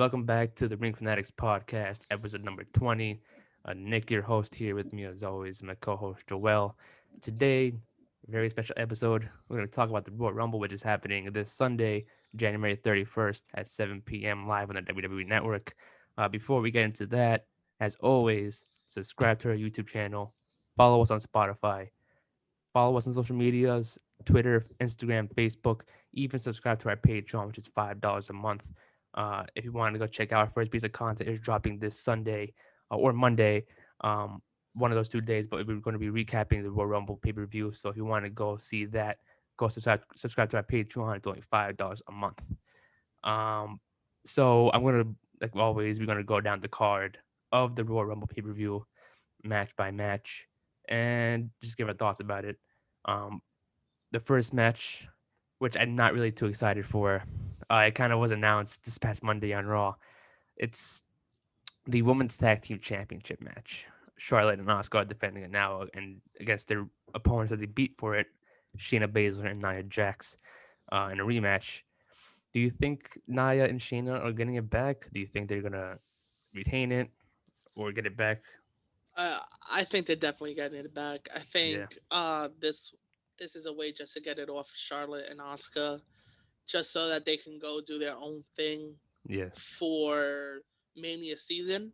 welcome back to the Ring Fanatics Podcast, episode number 20. Nick, your host, here with me as always, my co-host Joel. Today, very special episode. We're going to talk about the Royal Rumble, which is happening this Sunday, January 31st at 7 p.m. live on the WWE Network. Before we get into that, as always, subscribe to our YouTube channel, follow us on Spotify, follow us on social medias, Twitter, Instagram, Facebook, even subscribe to our Patreon, which is $5 a month. If you want to go check out our first piece of content, is dropping this Sunday or Monday, one of those 2 days. But we're going to be recapping the Royal Rumble pay-per-view. So if you want to go see that, go subscribe to our Patreon. It's only $5 a month. So I'm going to, like always, we're going to go down the card of the Royal Rumble pay-per-view, match by match, and just give our thoughts about it. The first match, which I'm not really too excited for, it kind of was announced this past Monday on Raw. It's the Women's Tag Team Championship match. Charlotte and Asuka are defending it now, and against their opponents that they beat for it, Shayna Baszler and Nia Jax, in a rematch. Do you think Nia and Shayna are getting it back? Do you think they're gonna retain it or get it back? Uh, I think they're definitely getting it back. I Yeah, think this is a way just to get it off Charlotte and Asuka, just so that they can go do their own thing yeah, for Mania season.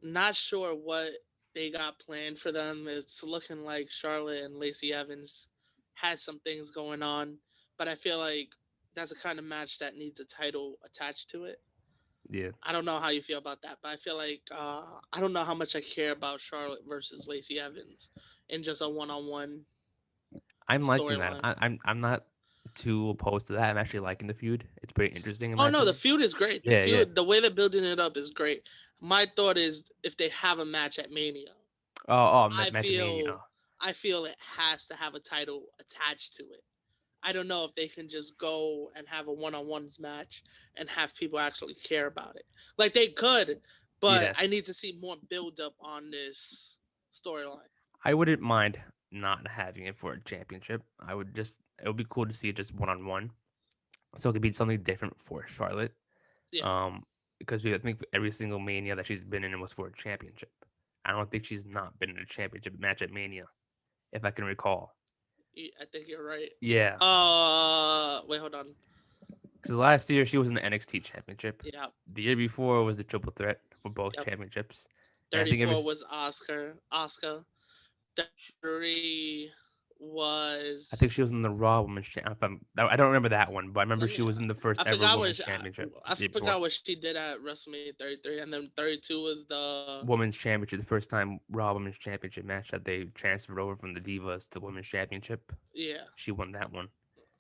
Not sure what they got planned for them. It's looking like Charlotte and Lacey Evans had some things going on, but I feel like that's a kind of match that needs a title attached to it. yeah. I don't know how you feel about that, but I feel like I don't know how much I care about Charlotte versus Lacey Evans in just a one-on-one I'm liking that. storyline. I'm not too opposed to that. I'm actually liking the feud. It's pretty interesting in Oh my no, the opinion. feud is great. The Yeah, yeah. feud, the way they're building it up is great. My thought is if they have a match at Mania, I Match of Mania. feel I feel it has to have a title attached to it. I don't know if they can just go and have a one-on-ones match and have people actually care about it. Like they could, but Yeah, I need to see more build up on this storyline. I wouldn't mind not having it for a championship. I would just it would be cool to see it just one on one, so it could be something different for Charlotte. Yeah, Um, because I think every single Mania that she's been in was for a championship. I don't think she's not been in a championship match at Mania, if I can recall. I think you're right. Yeah, Wait, hold on. because last year she was in the NXT championship. Yeah, The year before was the triple threat for both yep. championships, and I think 34 was Oscar. 33 I think was. she was in the Raw Women's Championship. I don't remember that one, but I remember Let she me. was in the first I ever forgot what Women's Championship I the year before. forgot what she did at WrestleMania 33, and then 32 was the. Women's Championship, the first time Raw Women's Championship match that they transferred over from the Divas to Women's Championship. Yeah, She won that one.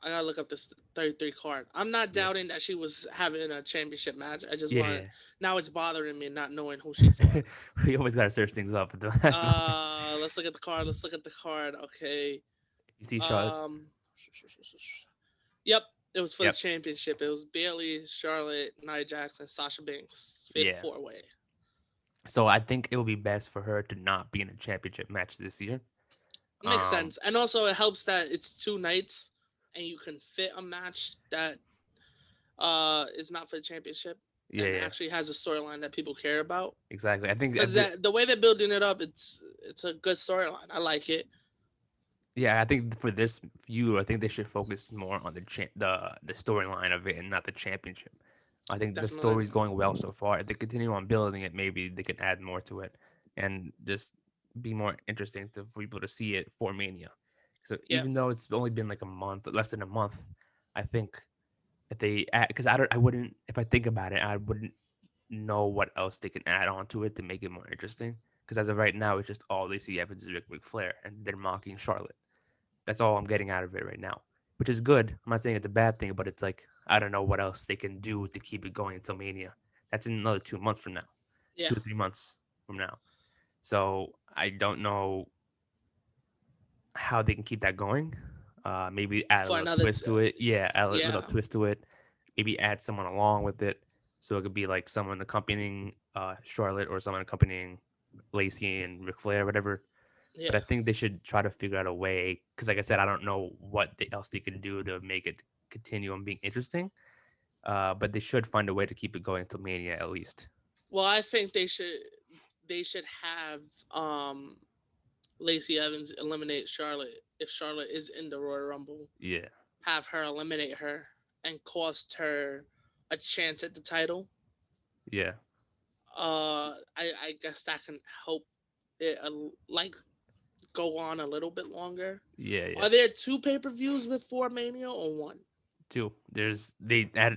I gotta look up this 33 card. I'm not Yeah. doubting that she was having a championship match. I just want. Yeah. Now it's bothering me not knowing who she fought. We always got to search things up at the last moment. Let's look at the card. Let's look at the card. Okay. You see Charlotte's? Um. Yep. It was for the Yep. championship. It was Bailey, Charlotte, Nia Jackson, Sasha Banks. Fatal Yeah. four way. So I think it would be best for her to not be in a championship match this year. Makes Um, sense. And also it helps that it's two nights and you can fit a match that is not for the championship yeah, and yeah, actually has a storyline that people care about. exactly. I think Because that the way they're building it up, it's a good storyline. I like it. yeah, I think for this feud, I think they should focus more on the storyline of it and not the championship. I think the Definitely. story's going well so far. If they continue on building it, maybe they can add more to it and just be more interesting for people to see it for Mania. So Yeah. even though it's only been like a month, less than a month, I think if they add, because I wouldn't, if I think about it, I wouldn't know what else they can add on to it to make it more interesting. Because as of right now, it's just all they see Evans is Ric Flair, and they're mocking Charlotte. That's all I'm getting out of it right now, which is good. I'm not saying it's a bad thing, but it's like I don't know what else they can do to keep it going until Mania. That's in another 2 months from now, Yeah. 2 or 3 months from now. So I don't know how they can keep that going. Maybe add a For little another twist to it. Yeah, add a little yeah. twist to it. Maybe add someone along with it, so it could be like someone accompanying Charlotte or someone accompanying Lacey and Ric Flair, whatever. But I Yeah. think they should try to figure out a way because, like I said, I don't know what else they can do to make it continue on being interesting. But they should find a way to keep it going until Mania at least. Well, I think they should have Lacey Evans eliminate Charlotte if Charlotte is in the Royal Rumble. Yeah, Have her eliminate her and cost her a chance at the title. yeah, I guess that can help it like go on a little bit longer. yeah, yeah. Are there two pay-per-views before Mania or one? Two.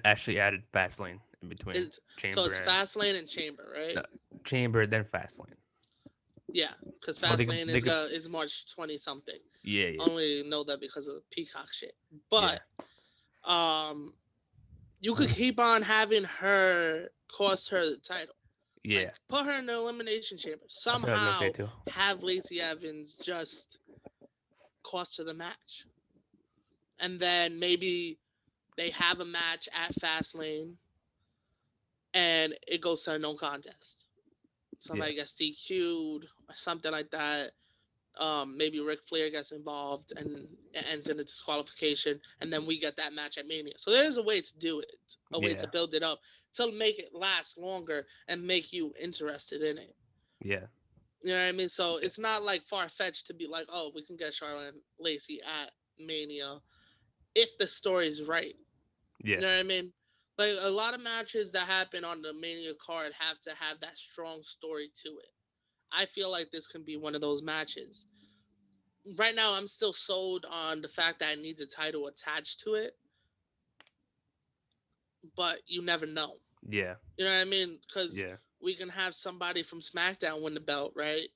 Actually added Fastlane in between It's so Chamber it's and Fastlane and Chamber, right? no, Chamber, then Fastlane. Yeah, because So Fastlane they could is March 20 something. yeah, yeah, Only know that because of the Peacock shit. yeah, But um, you could keep on having her cost her the title. yeah. Like put her in the elimination chamber. That's what I was gonna say Somehow too. have Lacey Evans just cost her the match. And then maybe they have a match at Fastlane and it goes to a no contest. Yeah, Somebody gets DQ'd or something like that. Maybe Ric Flair gets involved and it ends in a disqualification, and then we get that match at Mania. So there's a way to do it, a way yeah, to build it up to make it last longer and make you interested in it. yeah, You know what I mean? So it's not like far fetched to be like, oh, we can get Charlotte and Lacey at Mania if the story's right. yeah, You know what I mean? Like a lot of matches that happen on the Mania card have to have that strong story to it. I feel like this can be one of those matches. Right now, I'm still sold on the fact that it needs a title attached to it, but you never know. yeah, You know what I mean? Because yeah, we can have somebody from SmackDown win the belt, right?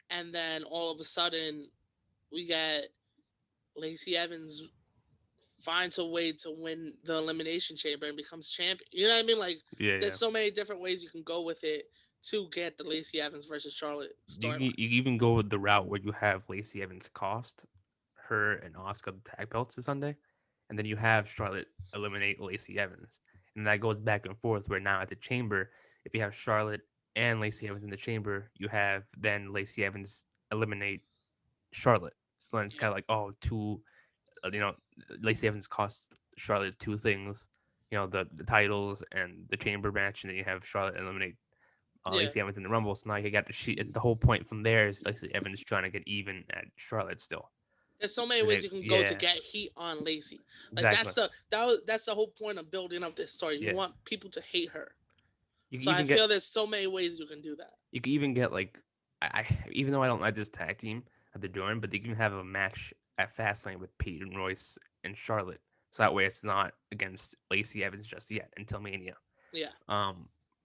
And then all of a sudden, we get Lacey Evans finds a way to win the Elimination Chamber and becomes champion. You know what I mean? Like, yeah, there's yeah. so many different ways you can go with it to get the Lacey Evans versus Charlotte storyline. You even go with the route where you have Lacey Evans cost her and Oscar the tag belts to Sunday, and then you have Charlotte eliminate Lacey Evans, and that goes back and forth. Where now at the Chamber, if you have Charlotte and Lacey Evans in the Chamber, you have then Lacey Evans eliminate Charlotte. So then it's Yeah. kind of like, oh, two, you know, Lacey Evans cost Charlotte two things, the titles and the Chamber match, and then you have Charlotte eliminate Yeah. Lacey Evans in the Rumble. So now you got the whole point from there is Lacey Evans trying to get even at Charlotte still. There's so many And ways you can go to yeah, get heat on Lacey. Like exactly. that's the whole point of building up this story. You Yeah, want people to hate her. you can So I even get feel there's so many ways you can do that. you can even get like even though I don't like this tag team that they're doing, but they can have a match at Fastlane with Peyton Royce and Charlotte. So that way it's not against Lacey Evans just yet until Mania. Yeah.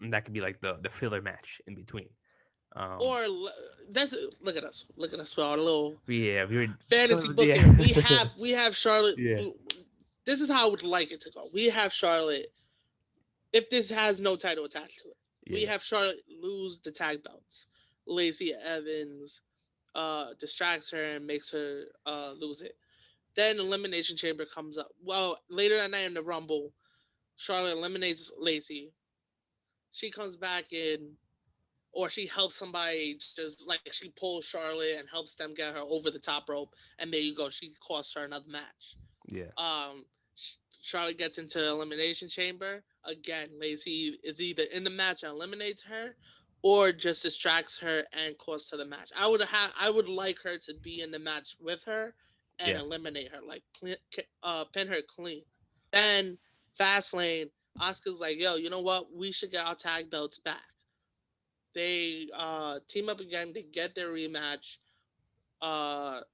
And that could be like the filler match in between. Um, Or that's look at us. Look at us with our little yeah, we were fantasy yeah, booking. We have Charlotte. yeah, This is how I would like it to go. We have Charlotte. If this has no title attached to it, we yeah, have Charlotte lose the tag belts. Lacey Evans distracts her and makes her lose it. Then Elimination Chamber comes up. Well, later that night in the Rumble, Charlotte eliminates Lacey. She comes back in, or she helps somebody, just like she pulls Charlotte and helps them get her over the top rope, and there you go. She costs her another match. yeah, Um, Charlotte gets into Elimination Chamber again. Lacey is either in the match and eliminates her, or just distracts her and costs her the match. I would like her to be in the match with her and yeah, eliminate her, like pin her clean. Then Fastlane, Oscar's like, yo, you know what? We should get our tag belts back. They team up again. They get their rematch.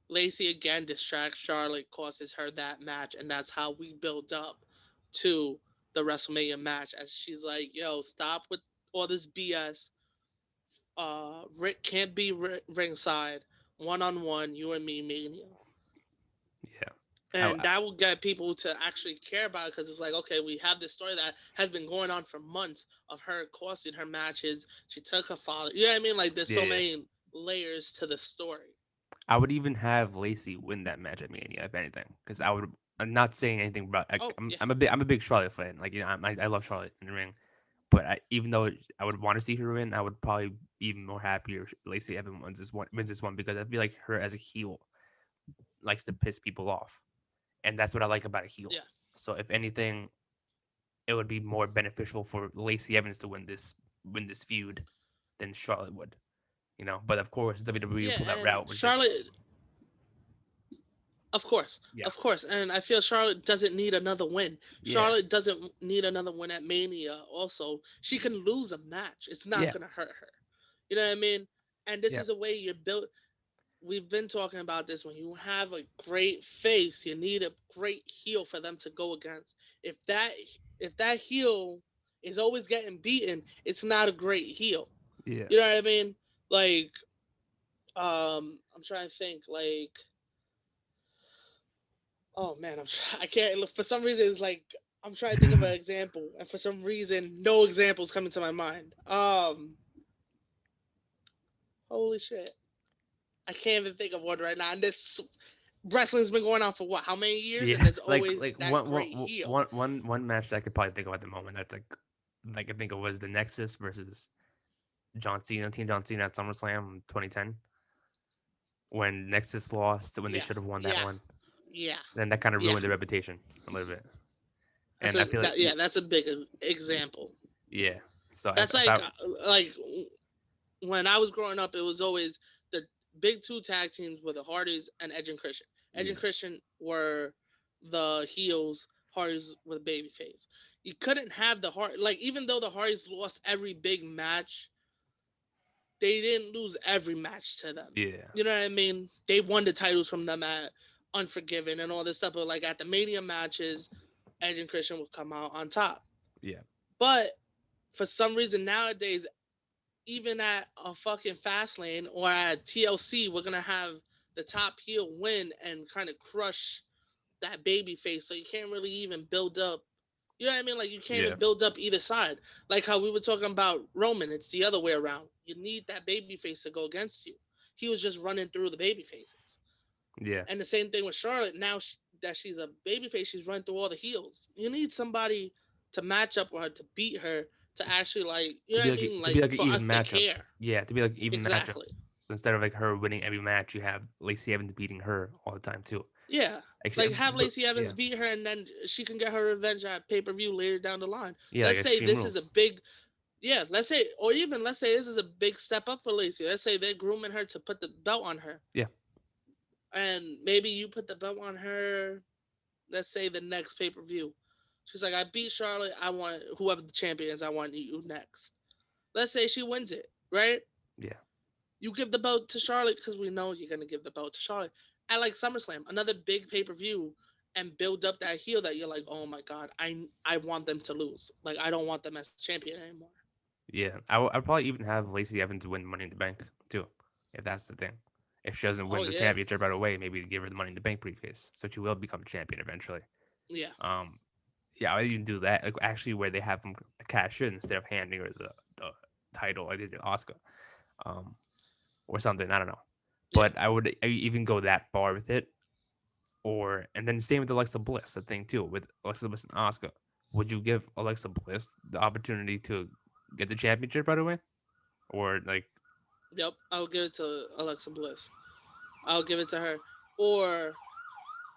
Lacey again distracts Charlotte, causes her that match, and that's how we build up to the WrestleMania match. As she's like, "Yo, stop with all this BS. Rick can't be ringside, 1-on-1, you and me, Mania." yeah. And that will get people to actually care about it because it's like, okay, we have this story that has been going on for months of her costing her matches. She took her father. You know what I mean? Like, there's Yeah, so yeah. many layers to the story. I would even have Lacey win that match at Mania if anything, because I would. I'm not saying anything about. Oh, yeah. I'm a big Charlotte fan. Like I love Charlotte in the ring, but even though I would want to see her win, I would probably be even more happier if Lacey Evans wins this one because I feel like her as a heel likes to piss people off, and that's what I like about a heel. Yeah. So if anything, it would be more beneficial for Lacey Evans to win this feud than Charlotte would. But of course WWE Yeah, pulled that and route, which is like, Charlotte, of course, yeah, of course, and I feel Charlotte doesn't need another win. yeah, Charlotte doesn't need another win at Mania. Also, she can lose a match. It's not yeah, gonna hurt her. You know what I mean? And this yeah, is a way you build. We've been talking about this. When you have a great face, you need a great heel for them to go against. If that if that heel is always getting beaten, it's not a great heel. yeah. You know what I mean? Like, I'm trying to think. Like, oh man, I can't look for some reason. It's like I'm trying to think of an example, and for some reason, no examples coming to my mind. Holy shit, I can't even think of one right now. And this wrestling's been going on for what? How many years? And Yeah, there's always that great heel. one match that I could probably think of at the moment. That's like I think it was the Nexus versus Team John Cena at SummerSlam in 2010, when Nexus lost, when they Yeah, should have won that yeah, one. yeah, Then that kind of yeah. ruined their reputation a little bit. That's And I feel like, yeah, that's a big example. yeah. So That's if I, like when I was growing up, it was always the big two tag teams were the Hardys and Edge and Christian. Edge and yeah, Christian were the heels. Hardys were the babyface. You couldn't have the Hard like even though the Hardys lost every big match, they didn't lose every match to them. yeah, You know what I mean? They won the titles from them at Unforgiven and all this stuff. But like at the Mania matches, Edge and Christian would come out on top. yeah, But for some reason nowadays, even at a fucking Fastlane or at TLC, we're gonna have the top heel win and kind of crush that baby face. So you can't really even build up. You know what I mean? Like you can't yeah, even build up either side. Like how we were talking about Roman, it's the other way around. You need that baby face to go against you. He was just running through the baby faces. yeah. And the same thing with Charlotte. Now that she's a baby face, she's running through all the heels. You need somebody to match up with her, to beat her, to actually like, you To know be what I like mean? to be Like like an for even us to matchup. care. Yeah, to be like even matchup. Exactly. So instead of like her winning every match, you have Lacey Evans beating her all the time too. Yeah. Actually, Like have Lacey yeah, Evans beat her and then she can get her revenge at pay per view later down the line. yeah, like Let's say Extreme this is a Rules. big let's say or even let's say this is a big step up for Lacey. Let's say they're grooming her to put the belt on her. Yeah, And maybe you put the belt on her, let's say the next pay per view. She's like, I beat Charlotte. I want whoever the champion is, I want you next. Let's say she wins it, right? yeah, You give the belt to Charlotte because we know you're gonna give the belt to Charlotte at like SummerSlam, another big pay per view, and build up that heel that you're like, oh my god, I want them to lose. Like I don't want them as champion anymore. yeah. I'd probably even have Lacey Evans win Money in the Bank too, if that's the thing. If she doesn't Oh win the yeah, championship right away, maybe give her the Money in the Bank briefcase, so she will become champion eventually. yeah, Um, yeah, I would even do that. Like actually, where they have them cash in instead of handing her the title like they did Oscar, um, or something. I don't know, yeah. but I even go that far with it. Or and then same with Alexa Bliss, the thing too with Alexa Bliss and Oscar. Would you give Alexa Bliss the opportunity to get the championship right away, or like, Yep, I'll give it to Alexa Bliss. I'll give it to her,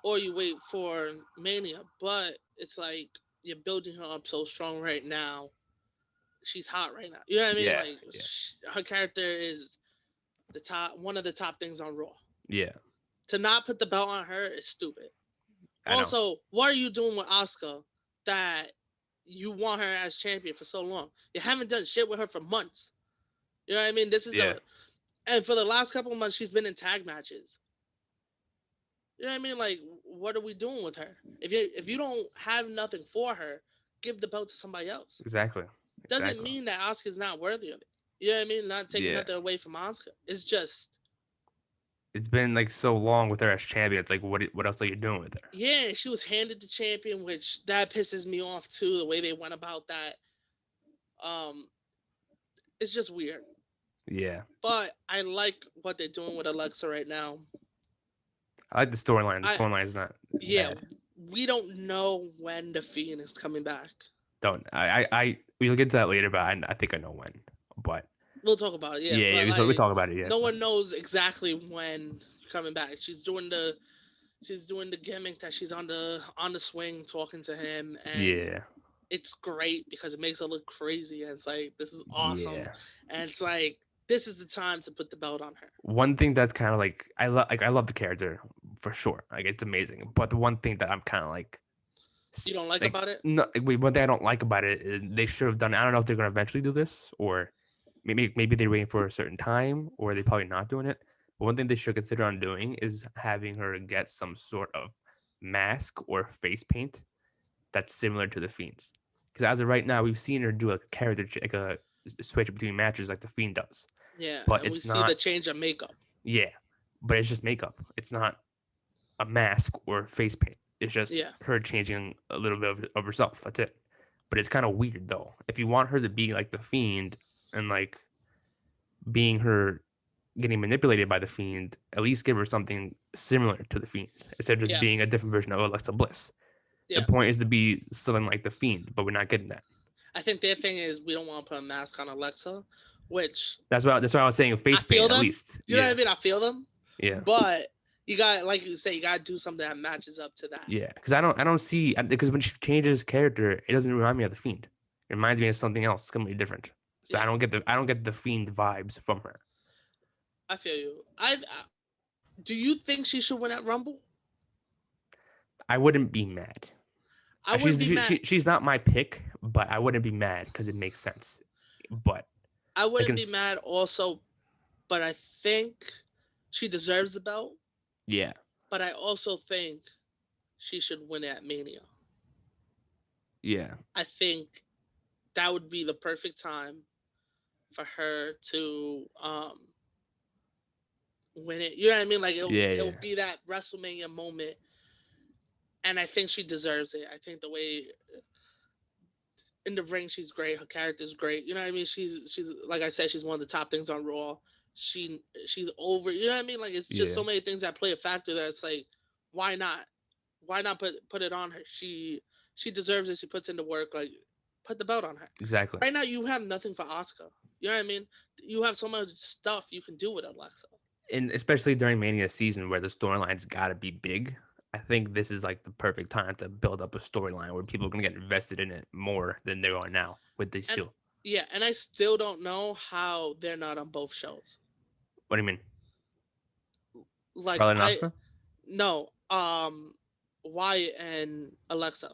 or you wait for Mania. But it's like you're building her up so strong right now. She's hot right now. You know what I mean? yeah, Like yeah, her character is one of the top things on Raw. yeah, To not put the belt on her is stupid. I know, Also, what are you doing with Asuka that you want her as champion for so long? You haven't done shit with her for months. You know what I mean? This is yeah, and for the last couple of months she's been in tag matches. You know what I mean? Like, what are we doing with her? If you don't have nothing for her, give the belt to somebody else. exactly, Doesn't exactly, mean that Asuka's not worthy of it. You know what I mean? Not taking yeah. nothing away from Asuka. It's just It's been like so long with her as champion. It's like what else are you doing with her? yeah, she was handed the champion, which that pisses me off too. The way they went about that, um, it's just weird. Yeah, But I like what they're doing with Alexa right now. I like the storyline. The I storyline is not yeah, bad. we don't know when the Fiend is coming back. Don't we'll get to that later, but I think I know when. But We'll talk about it, yeah. yeah, yeah, But we like, talk about it. Yeah, no but one knows exactly when coming back. She's doing the gimmick that she's on the swing talking to him, and yeah, it's great because it makes her look crazy. And it's like, this is awesome. Yeah. And it's like, this is the time to put the belt on her. One thing that's kind of like I love the character for sure. Like it's amazing. But the one thing that I'm kind of You don't like like about it? no, wait, one thing I don't like about it is they should have done. I don't know if they're gonna eventually do this, or maybe they're waiting for a certain time, or they're probably not doing it. But one thing they should consider on doing is having her get some sort of mask or face paint that's similar to the Fiend's. Because as of right now, we've seen her do a character like a switch between matches like the Fiend does, Yeah. but And we it's see the not. change of makeup. Yeah, but it's just makeup. It's not a mask or face paint. It's just Yeah. her changing a little bit of herself. That's it. But it's kind of weird though. If you want her to be like the Fiend and like being her getting manipulated by the Fiend, at least give her something similar to the Fiend instead of just Yeah. being a different version of Alexa Bliss. The Yeah. point is to be something like the Fiend, but we're not getting that. I think their thing is we don't want to put a mask on Alexa, which That's why I was saying I face feel paint at them. least. You know Yeah. what I mean? I feel them. Yeah. But you got, like you say, you got to do something that matches up to that. Yeah, because I don't see because when she changes character, it doesn't remind me of the Fiend. It reminds me of something else completely different. So Yeah. I don't get the Fiend vibes from her. I feel you. Do you think she should win at Rumble? I wouldn't be mad. I wouldn't be mad. She's not my pick, but I wouldn't be mad because it makes sense. But I like wouldn't be mad also, but I think she deserves the belt. yeah, But I also think she should win at Mania. yeah, I think that would be the perfect time for her to win it. You know what I mean? Like it'll be that WrestleMania moment, and I think she deserves it. I think the way in the ring she's great. Her character's great. You know what I mean? She's like I said, she's one of the top things on Raw. She's over. You know what I mean? Like it's just so many things that play a factor that it's like, why not? Why not put it on her? She deserves it. She puts in the work. Like put the belt on her. exactly. Right now you have nothing for Asuka. You know what I mean? You have so much stuff you can do with Alexa. And especially during Mania season where the storyline's got to be big. I think this is like the perfect time to build up a storyline where people are gonna get invested in it more than they are now with these two. Yeah, and I still don't know how they're not on both shows. What do you mean? Like Charlotte and Asuka? No, Wyatt and Alexa.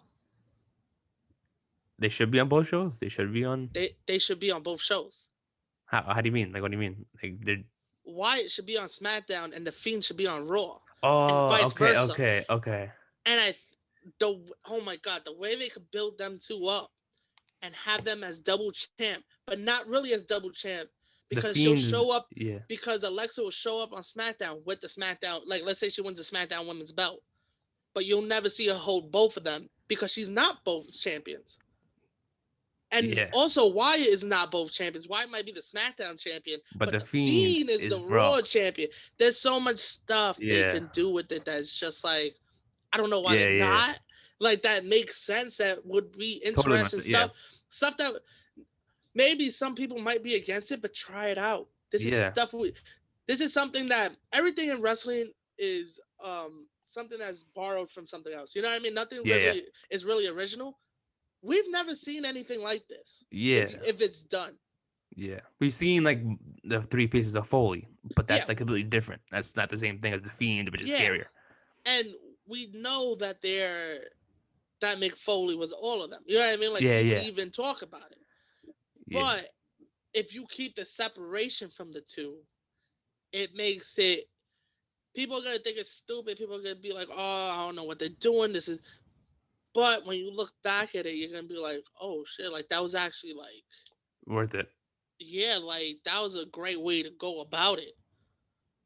They should be on both shows. They should be on. They should be on both shows. How do you mean? Like what do you mean? Like they're. Wyatt should be on SmackDown and the Fiend should be on Raw. Oh, and vice versa. okay. And oh my god, the way they could build them two up and have them as double champ, but not really as double champ because she'll show up. Yeah. Because Alexa will show up on SmackDown with the SmackDown. Like let's say she wins the SmackDown Women's Belt, but you'll never see her hold both of them because she's not both champions. And also, Wyatt is not both champions. Wyatt might be the SmackDown champion, but the Fiend is the Raw champion. There's so much stuff they can do with it that's just like, I don't know why they're not. Like, that makes sense. That would be interesting stuff. Stuff that maybe some people might be against it, but try it out. This is stuff. This is something that everything in wrestling is something that's borrowed from something else. You know what I mean? Nothing really is really original. We've never seen anything like this. Yeah. If it's done. Yeah. We've seen like the 3 pieces of Foley, but that's like completely different. That's not the same thing as the Fiend, but it's scarier. And we know that that Mick Foley was all of them. You know what I mean? Like you would even talk about it. Yeah. But if you keep the separation from the two, it makes it, people are gonna think it's stupid. People are gonna be like, oh, I don't know what they're doing. This is. But when you look back at it, you're gonna be like, "Oh shit! Like that was actually like worth it." Yeah, like that was a great way to go about it.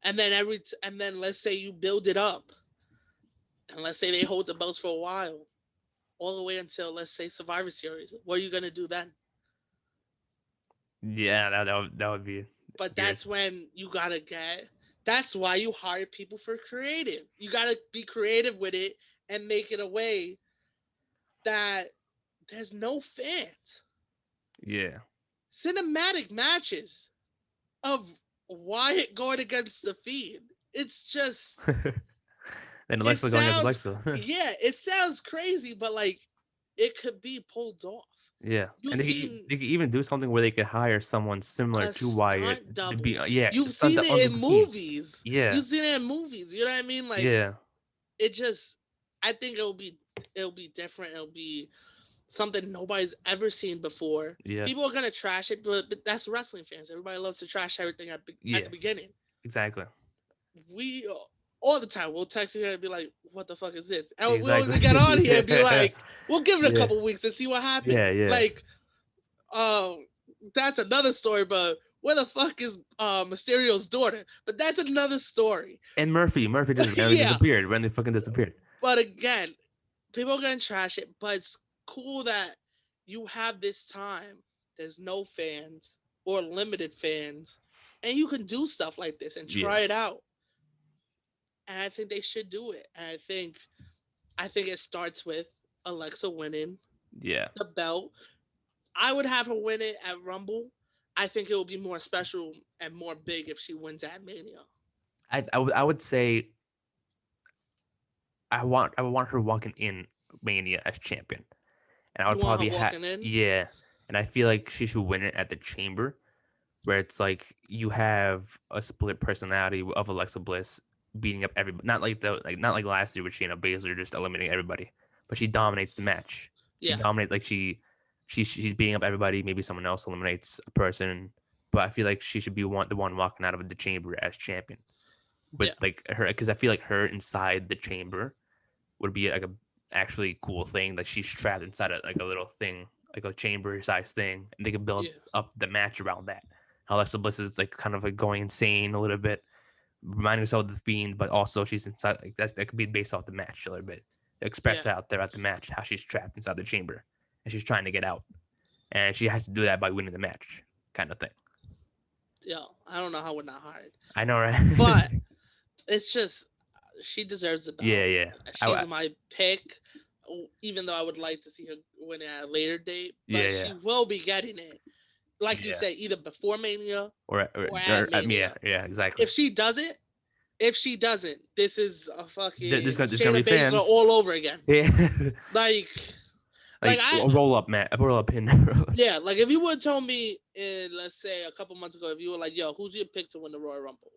And then let's say you build it up, and let's say they hold the belts for a while, all the way until let's say Survivor Series. What are you gonna do then? Yeah, that would be. But that's when you gotta get. That's why you hire people for creative. You gotta be creative with it and make it a way that there's no fans. Yeah. Cinematic matches of Wyatt going against the Fiend. It's just then Alexa going against Alexa. Yeah, it sounds crazy, but like it could be pulled off. Yeah, You've and seen they could even do something where they could hire someone similar a to Wyatt stunt to be double. yeah, You've stunt seen that it on in the team. movies. Yeah, You've seen it in movies. You know what I mean? Like yeah, it just, I think it'll be different. It'll be something nobody's ever seen before. yeah, People are gonna trash it, but that's wrestling fans. Everybody loves to trash everything at yeah, the beginning. exactly, We all the time we'll text you and be like, "What the fuck is this?" And we'll exactly. even get on here and be Yeah, like, "We'll give it a yeah, couple weeks and see what happens." yeah, yeah. Like, um, that's another story. But where the fuck is Mysterio's daughter? But that's another story. And Murphy just randomly Yeah. disappeared. Randomly fucking disappeared. But again, people are gonna trash it. But it's cool that you have this time. There's no fans or limited fans, and you can do stuff like this and Yeah, try it out. And I think they should do it. And I think it starts with Alexa winning yeah. the belt. I would have her win it at Rumble. I think it will be more special and more big if she wins at Mania. I would say I would want her walking in Mania as champion, and I You would want her probably walking in? yeah, and I feel like she should win it at the Chamber, where it's like you have a split personality of Alexa Bliss beating up everybody. Not like last year with Shayna Baszler just eliminating everybody, but she dominates the match. She Yeah, dominates like she's beating up everybody. Maybe someone else eliminates a person, but I feel like she should be the one walking out of the Chamber as champion with yeah, like her because I feel like her inside the Chamber would be like a actually cool thing. Like she's trapped inside like a little thing, like a chamber size thing, and they can build yeah, up the match around that. How Alexa Bliss is like kind of like going insane a little bit, reminding us of the Fiend, but also she's inside like that could be based off the match a little bit. yeah, Express out there at the match how she's trapped inside the chamber and she's trying to get out, and she has to do that by winning the match, kind of thing. yeah. I don't know how we're not hired, I know, right? but it's just she deserves the yeah, belt. yeah, She's my pick, even though I would like to see her win it at a later date. yeah, But yeah, she will be getting it, like you yeah. say, either before Mania or Or at Mania. yeah, exactly. If she doesn't, this is a There's fucking gonna Shayna be Baszler fans. all over again. Yeah. Like, Like I, a roll up, Matt. A roll up pin. yeah, like if you would have told me in, let's say, a couple months ago, if you were like, "Yo, who's your pick to win the Royal Rumble?"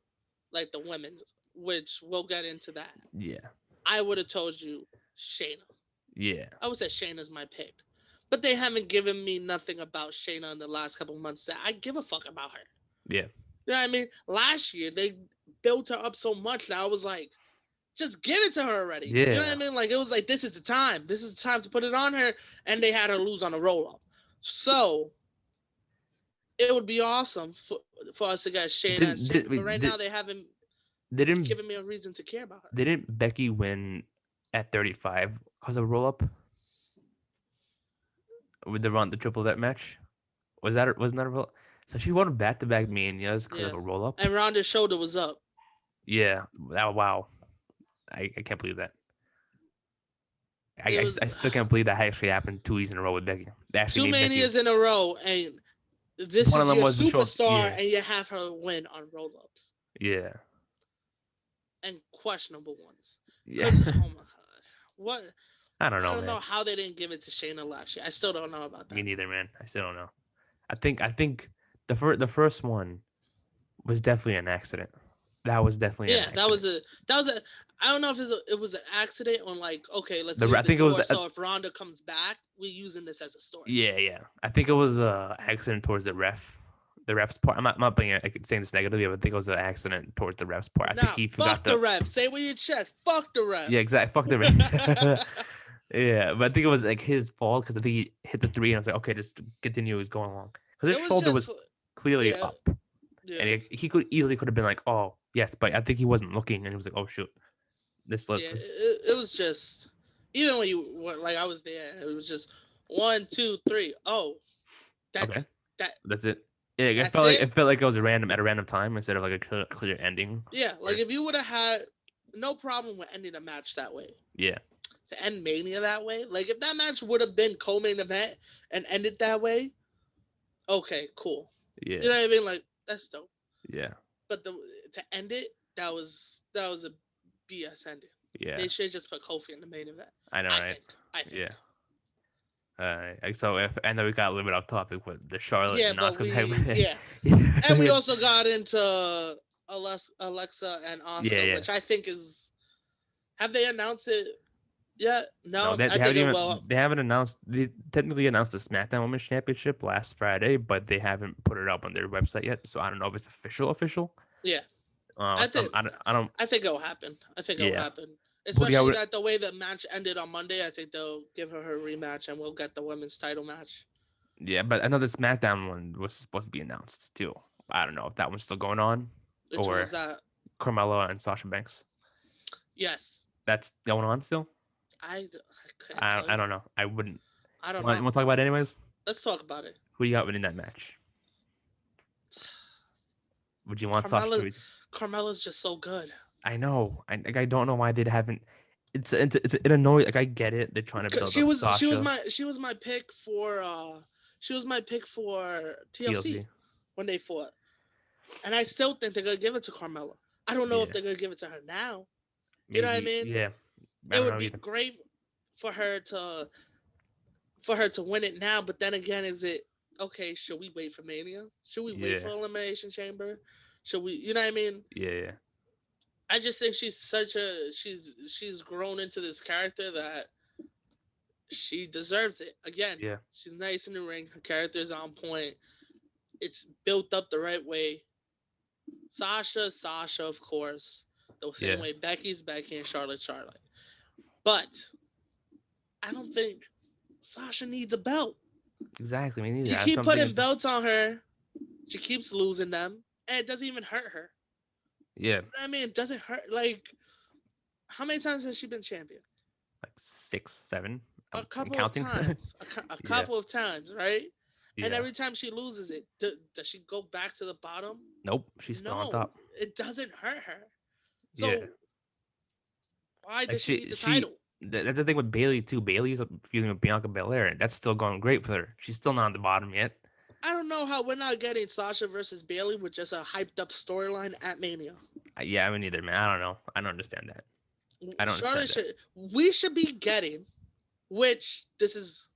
Like the women, which we'll get into that. Yeah. I would have told you Shayna. Yeah. I would say Shayna's my pick, but they haven't given me nothing about Shayna in the last couple months that I give a fuck about her. Yeah. You know what I mean? Last year they built her up so much that I was like, just give it to her already. Yeah. You know what I mean? Like it was like this is the time. This is the time to put it on her, and they had her lose on a roll up. So it would be awesome for us to get Shayna. But right now they haven't didn't given me a reason to care about her. didn't Becky win at 35 because of roll up with the triple threat match? Wasn't that a roll? So she won back to back manias because of a roll up. And Ronda's shoulder was up. Yeah. Wow. I can't believe that. I still can't believe that actually happened 2 weeks in a row with Becky. Two manias in a row, and this One is of them your was the superstar, yeah. and you have her win on roll ups. Yeah. And questionable ones. Yeah. Oh my god. What? I don't know how they didn't give it to Shayna last year. I still don't know about that. Me neither, man. I still don't know. I think the first one was definitely an accident. That was definitely an accident. that was a. I don't know if it was an accident or like, okay, let's I think it was so if Ronda comes back, we're using this as a story. Yeah. I think it was a accident towards the ref's part. I'm not being saying this negatively, but I think it was an accident towards the ref's part. I think he forgot fuck the ref. Say it with your chest. Fuck the ref. Yeah, exactly. Fuck the ref. Yeah, but I think it was like his fault because I think he hit the 3 and I was like, okay, just continue going along because his shoulder was clearly up, and he could have been like, oh yes, but I think he wasn't looking and he was like, oh shoot, it was just even when you were like I was there, it was just 1, 2, 3. Oh, that's it. Yeah, it felt like it was at a random time instead of like a clear ending. Yeah, like if you would have had no problem with ending a match that way. Yeah. To end Mania that way, like if that match would have been co-main event and ended that way, okay, cool. Yeah. You know what I mean? Like that's dope. Yeah. But to end it, that was a BS ending. Yeah. They should just put Kofi in the main event. I know, right? I think. Yeah. So if I know we got a little bit off topic with the Charlotte Yeah, and but Asuka segment. and we yeah, also got into Alexa and Oscar, yeah. which I think is. Have they announced it yet? No, No, they I think haven't it even will. they haven't announced they technically announced the SmackDown Women's Championship last Friday, but they haven't put it up on their website yet. So I don't know if it's official. Yeah, I So think I don't. I think it'll happen. I think it'll Yeah, happen. but yeah, Especially that the way the match ended on Monday, I think they'll give her rematch and we'll get the women's title match. yeah, but I know the SmackDown one was supposed to be announced too. I don't know if that one's still going on Which one was or that? Carmella and Sasha Banks. Yes. That's going on still. I couldn't tell I you. don't know. I wouldn't. I don't You know. want to talk about it anyways? Let's talk about it. Who you got winning that match? Would you want Sasha? Carmella Carmella's just so good. I know. I don't know why they haven't. It annoys. Like I get it. They're trying to build up Sasha. She was my pick for TLC TLC. when they fought. And I still think they're gonna give it to Carmella. I don't know if Yeah. they're gonna give it to her now. You know what I Maybe. mean? Yeah. I It don't would know be either. great for her to win it now, but then again, is it okay? Should we wait for Mania? Should we wait for Yeah. Elimination Chamber? Should we? You know what I mean? Yeah. Yeah. I just think she's grown into this character that she deserves it. Again, Yeah. she's nice in the ring. Her character is on point. It's built up the right way. Sasha, of course, the same Yeah. way Becky's Becky and Charlotte. But I don't think Sasha needs a belt. Exactly. Me neither. You That's keep something. putting belts on her. She keeps losing them, and it doesn't even hurt her. Yeah. You know what I mean? It doesn't hurt. Like, how many times has she been champion? Like 6, 7. A I'm couple of counting. times. A yeah. couple of times, right? And Yeah. every time she loses it, does she go back to the bottom? Nope. She's still on No, top. it doesn't hurt her. Yeah. So why Like does she need the she. title? That's the thing with Bailey too. Bailey's feuding with Bianca Belair, and that's still going great for her. She's still not on the bottom yet. I don't know how we're not getting Sasha versus Bailey with just a hyped up storyline at Mania. Yeah, I mean, neither, man. I don't know. I don't understand that. I don't understand Charlotte that. we should be getting, which this is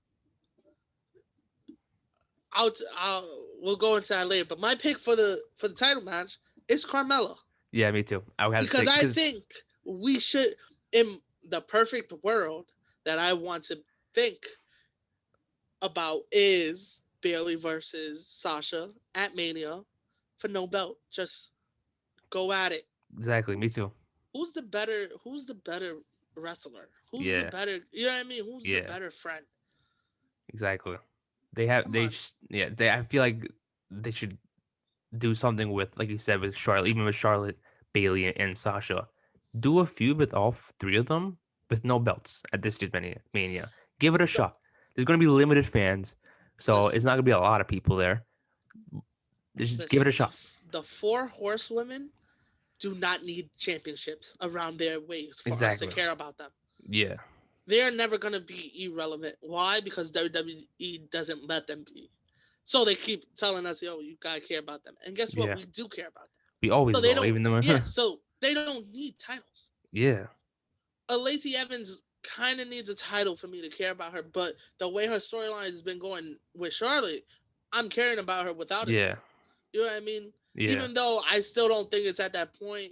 we'll go into that later. But my pick for the title match is Carmella Yeah, me too. I would have to because say I because think we should, in the perfect world that I want to think about, is Bailey versus Sasha at Mania for no belt. Just go at it. exactly, me too. Who's the better? Who's the better wrestler? Who's the Yeah, better? You know what I mean? Who's the yeah, better friend? exactly. Come on. Yeah, they. I feel like they should do something with, like you said, with Charlotte, even with Charlotte, Bailey, and Sasha. Do a feud with all three of them with no belts at this year's Mania. Give it a The, shot. There's going to be limited fans, so listen, it's not going to be a lot of people there. Just give it listen. a shot. The four horsewomen do not need championships around their waist for us to Exactly. care about them. Yeah. They're never gonna be irrelevant. Why? Because WWE doesn't let them be. So they keep telling us, "Yo, you gotta care about them." And guess what? Yeah. We do care about them. We always So they will, don't. even though. Yeah. So they don't need titles. yeah. Lacey Evans kind of needs a title for me to care about her, but the way her storyline has been going with Charlotte, I'm caring about her without a Yeah. title. You know what I mean? Yeah. Even though I still don't think it's at that point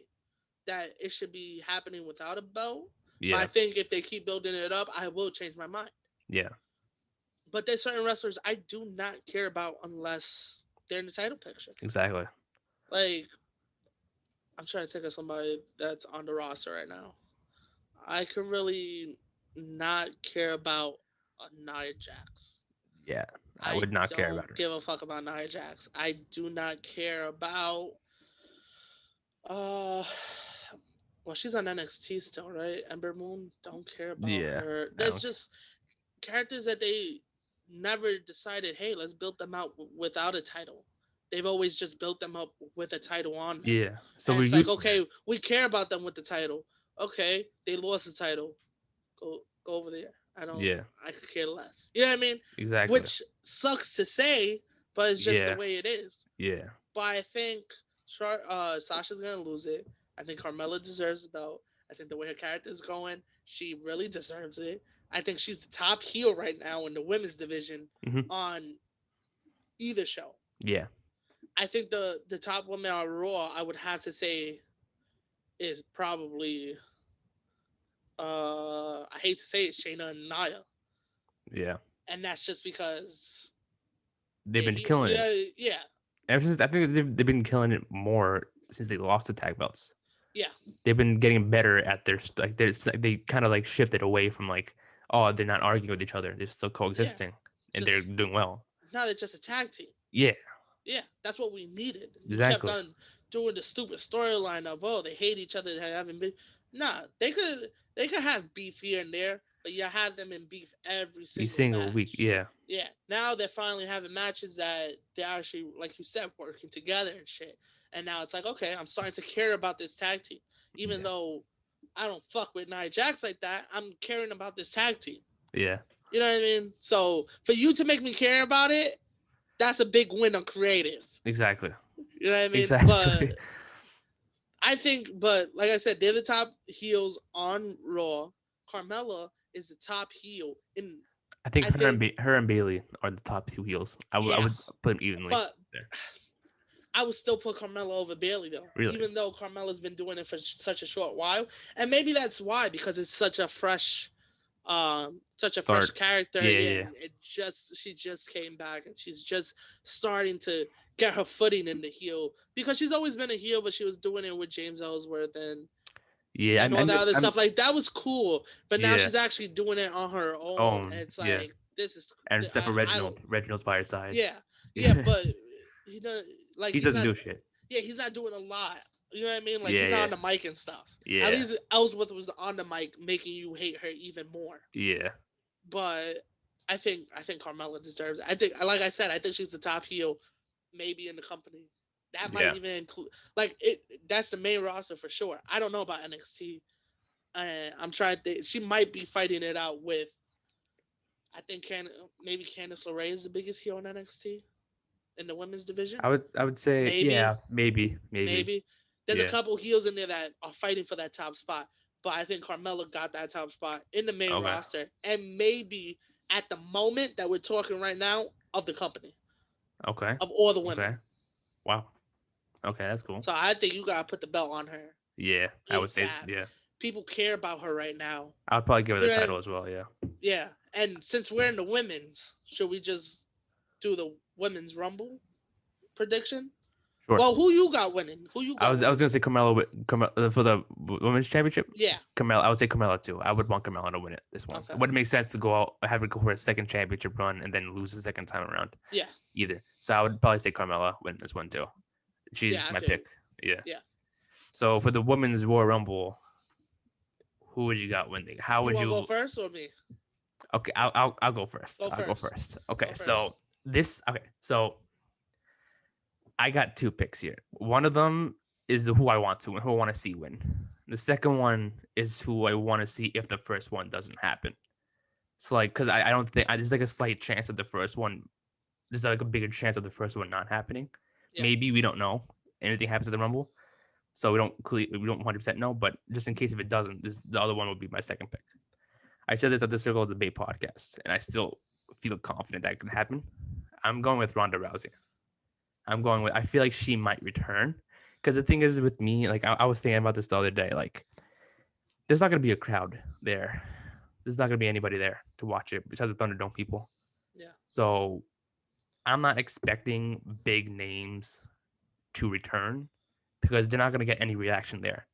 that it should be happening without a belt. But I Yeah. think if they keep building it up, I will change my mind. Yeah. But there's certain wrestlers I do not care about unless they're in the title picture. Exactly. Like, I'm trying to think of somebody that's on the roster right now. I could really not care about Nia Jax. Yeah. I I would not care don't about her. give a fuck about Nia Jax. I do not care about uh well, she's on NXT still, right? Ember Moon, don't care about Yeah. her. I There's don't. just characters that they never decided, hey, let's build them out without a title. They've always just built them up with a title on them. Yeah. So And we're it's like, used to okay, that. we care about them with the title. Okay, they lost the title. Go over there. Yeah. I could care less. You know what I mean? Exactly. Which sucks to say, but it's just the Yeah. way it is. Yeah. But I think Sasha's gonna lose it. I think Carmella deserves the belt. I think the way her character is going, she really deserves it. I think she's the top heel right now in the women's division Hmm. on either show. Yeah. I think the top woman on Raw, I would have to say, is probably I hate to say it, Shayna and Nia, Yeah. and that's just because They've been killing it. yeah, Ever since I think they've been killing it more since they lost the tag belts. yeah. They've been getting better at their like they kind of like shifted away from like, oh, they're not arguing with each other, they're still Yeah, coexisting and they're just doing well. now they're just a tag team. Yeah, Yeah, that's what we needed. We kept exactly. on doing the stupid storyline of they hate each other, they haven't been. Nah, they could have beef here and there, but you had them in beef every A single single week. match. Yeah, Yeah, now they're finally having matches that they're actually, like you said, working together and shit. And now it's like, okay, I'm starting to care about this tag team, even yeah, though I don't fuck with Nia Jax like that. I'm caring about this tag team. yeah. You know what I mean? So for you to make me care about it, that's a big win on creative. Exactly. You know what I mean? Exactly. But I think, but like I said, they're the top heels on Raw. Carmella is the top heel in. I think I think, her and Bailey are the top two heels. I yeah, would put them evenly but there. I would still put Carmella over Bailey though, Really. even though Carmella's been doing it for such a short while, and maybe that's why, because it's such a fresh Start. character. Yeah, Yeah, yeah, she just came back and she's just starting to get her footing in the heel, because she's always been a heel, but she was doing it with James Ellsworth yeah. and all that other stuff. Like, that was cool, but now Yeah. she's actually doing it on her own, and it's Yeah. like, this is, And except for Reginald's by her side. yeah, but he does, like, he he's doesn't not, do shit. yeah, he's not doing a lot. You know what I mean? Like, Yeah, he's yeah. on the mic and stuff. Yeah. At least Ellsworth was on the mic, making you hate her even more. Yeah. But I think Carmella deserves it. I think, like I said, I think she's the top heel, maybe in the company. That might Yeah. even include, like, it. That's the main roster for sure. I don't know about NXT. I'm trying to think. She might be fighting it out with, I think, maybe Candice LeRae is the biggest heel in NXT in the women's division. I would say Maybe. yeah, maybe. There's Yeah. a couple heels in there that are fighting for that top spot, but I think Carmella got that top spot in the main Okay. roster, and maybe at the moment that we're talking right now, of the company, Okay. of all the women. Okay. Wow. Okay, that's cool. So I think you gotta put the belt on her. Yeah, I would say ASAP. yeah. People care about her right now. I would probably give her the Yeah. title as well. Yeah. Yeah, and since we're in the women's, should we just do the women's Rumble prediction? Sure. Well, who you got winning? Who you got? I was gonna say Carmella for the women's championship. Yeah. Carmella. I would say Carmella too. I would want Carmella to win it this one. Okay. It wouldn't make sense to go out, have her go for a second championship run and then lose the second time around. Yeah. Either. So I would probably say Carmella win this one too. She's Yeah, I my feel pick. Yeah. Yeah. So for the women's Royal Rumble, who would you got winning? How would you go first or me? Okay, I'll go first. Go I'll go first. first. Okay, Go so first. so I got two picks here. One of them is who I want to win, who I want to see win. The second one is who I want to see if the first one doesn't happen. So like, because I don't think there's like a slight chance of the first one. There's like a bigger chance of the first one not happening. Yeah. Maybe we don't know anything happens at the Rumble, so we don't 100% know. But just in case if it doesn't, the other one would be my second pick. I said this at the Circle of Debate podcast, and I still feel confident that can happen. I'm going with Ronda Rousey. I feel like she might return. Because the thing is with me, like I was thinking about this the other day, like there's not going to be a crowd there. There's not going to be anybody there to watch it besides the Thunderdome people. Yeah. So I'm not expecting big names to return because they're not going to get any reaction there.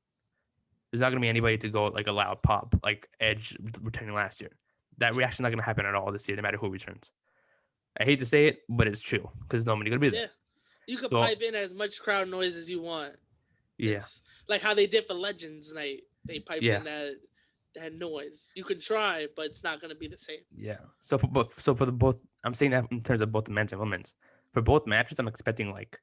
There's not going to be anybody to go like a loud pop like Edge returning last year. That reaction's not going to happen at all this year, no matter who returns. I hate to say it, but it's true because nobody going to be there. Yeah. You can pipe in as much crowd noise as you want. Yeah. It's like how they did for Legends Night. They piped in that noise. You can try, but it's not going to be the same. Yeah. So for both, I'm saying that in terms of both the men's and women's. For both matches, I'm expecting like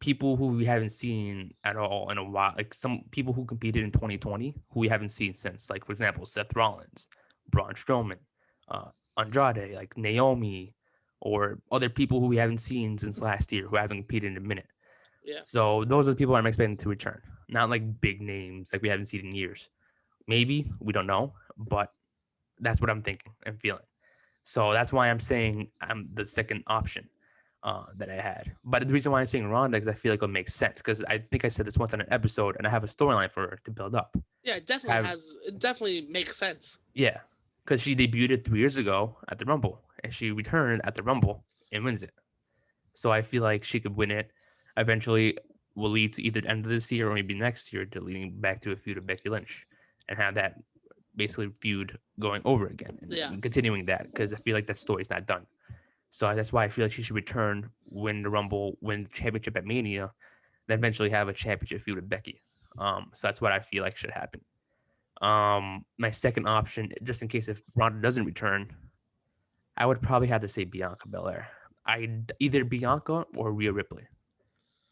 people who we haven't seen at all in a while. Like some people who competed in 2020 who we haven't seen since. Like for example, Seth Rollins, Braun Strowman, Andrade, like Naomi, or other people who we haven't seen since last year who haven't competed in a minute. Yeah. So those are the people I'm expecting to return. Not like big names like we haven't seen in years. Maybe, we don't know, but that's what I'm thinking and feeling. So that's why I'm saying I'm the second option that I had. But the reason why I'm saying Ronda is I feel like it makes sense because I think I said this once on an episode, and I have a storyline for her to build up. Yeah, it definitely Have has. It definitely makes sense. Yeah, because she debuted 3 years ago at the Rumble, and she returned at the Rumble and wins it. So I feel like she could win it. Eventually, will lead to either the end of this year or maybe next year to leading back to a feud of Becky Lynch, and have that basically feud going over again Yeah. and continuing that because I feel like that story's not done. So that's why I feel like she should return, win the Rumble, win the championship at Mania, then eventually have a championship feud with Becky. So that's what I feel like should happen. My second option, just in case if Ronda doesn't return, I would probably have to say Bianca Belair. I either Bianca or Rhea Ripley.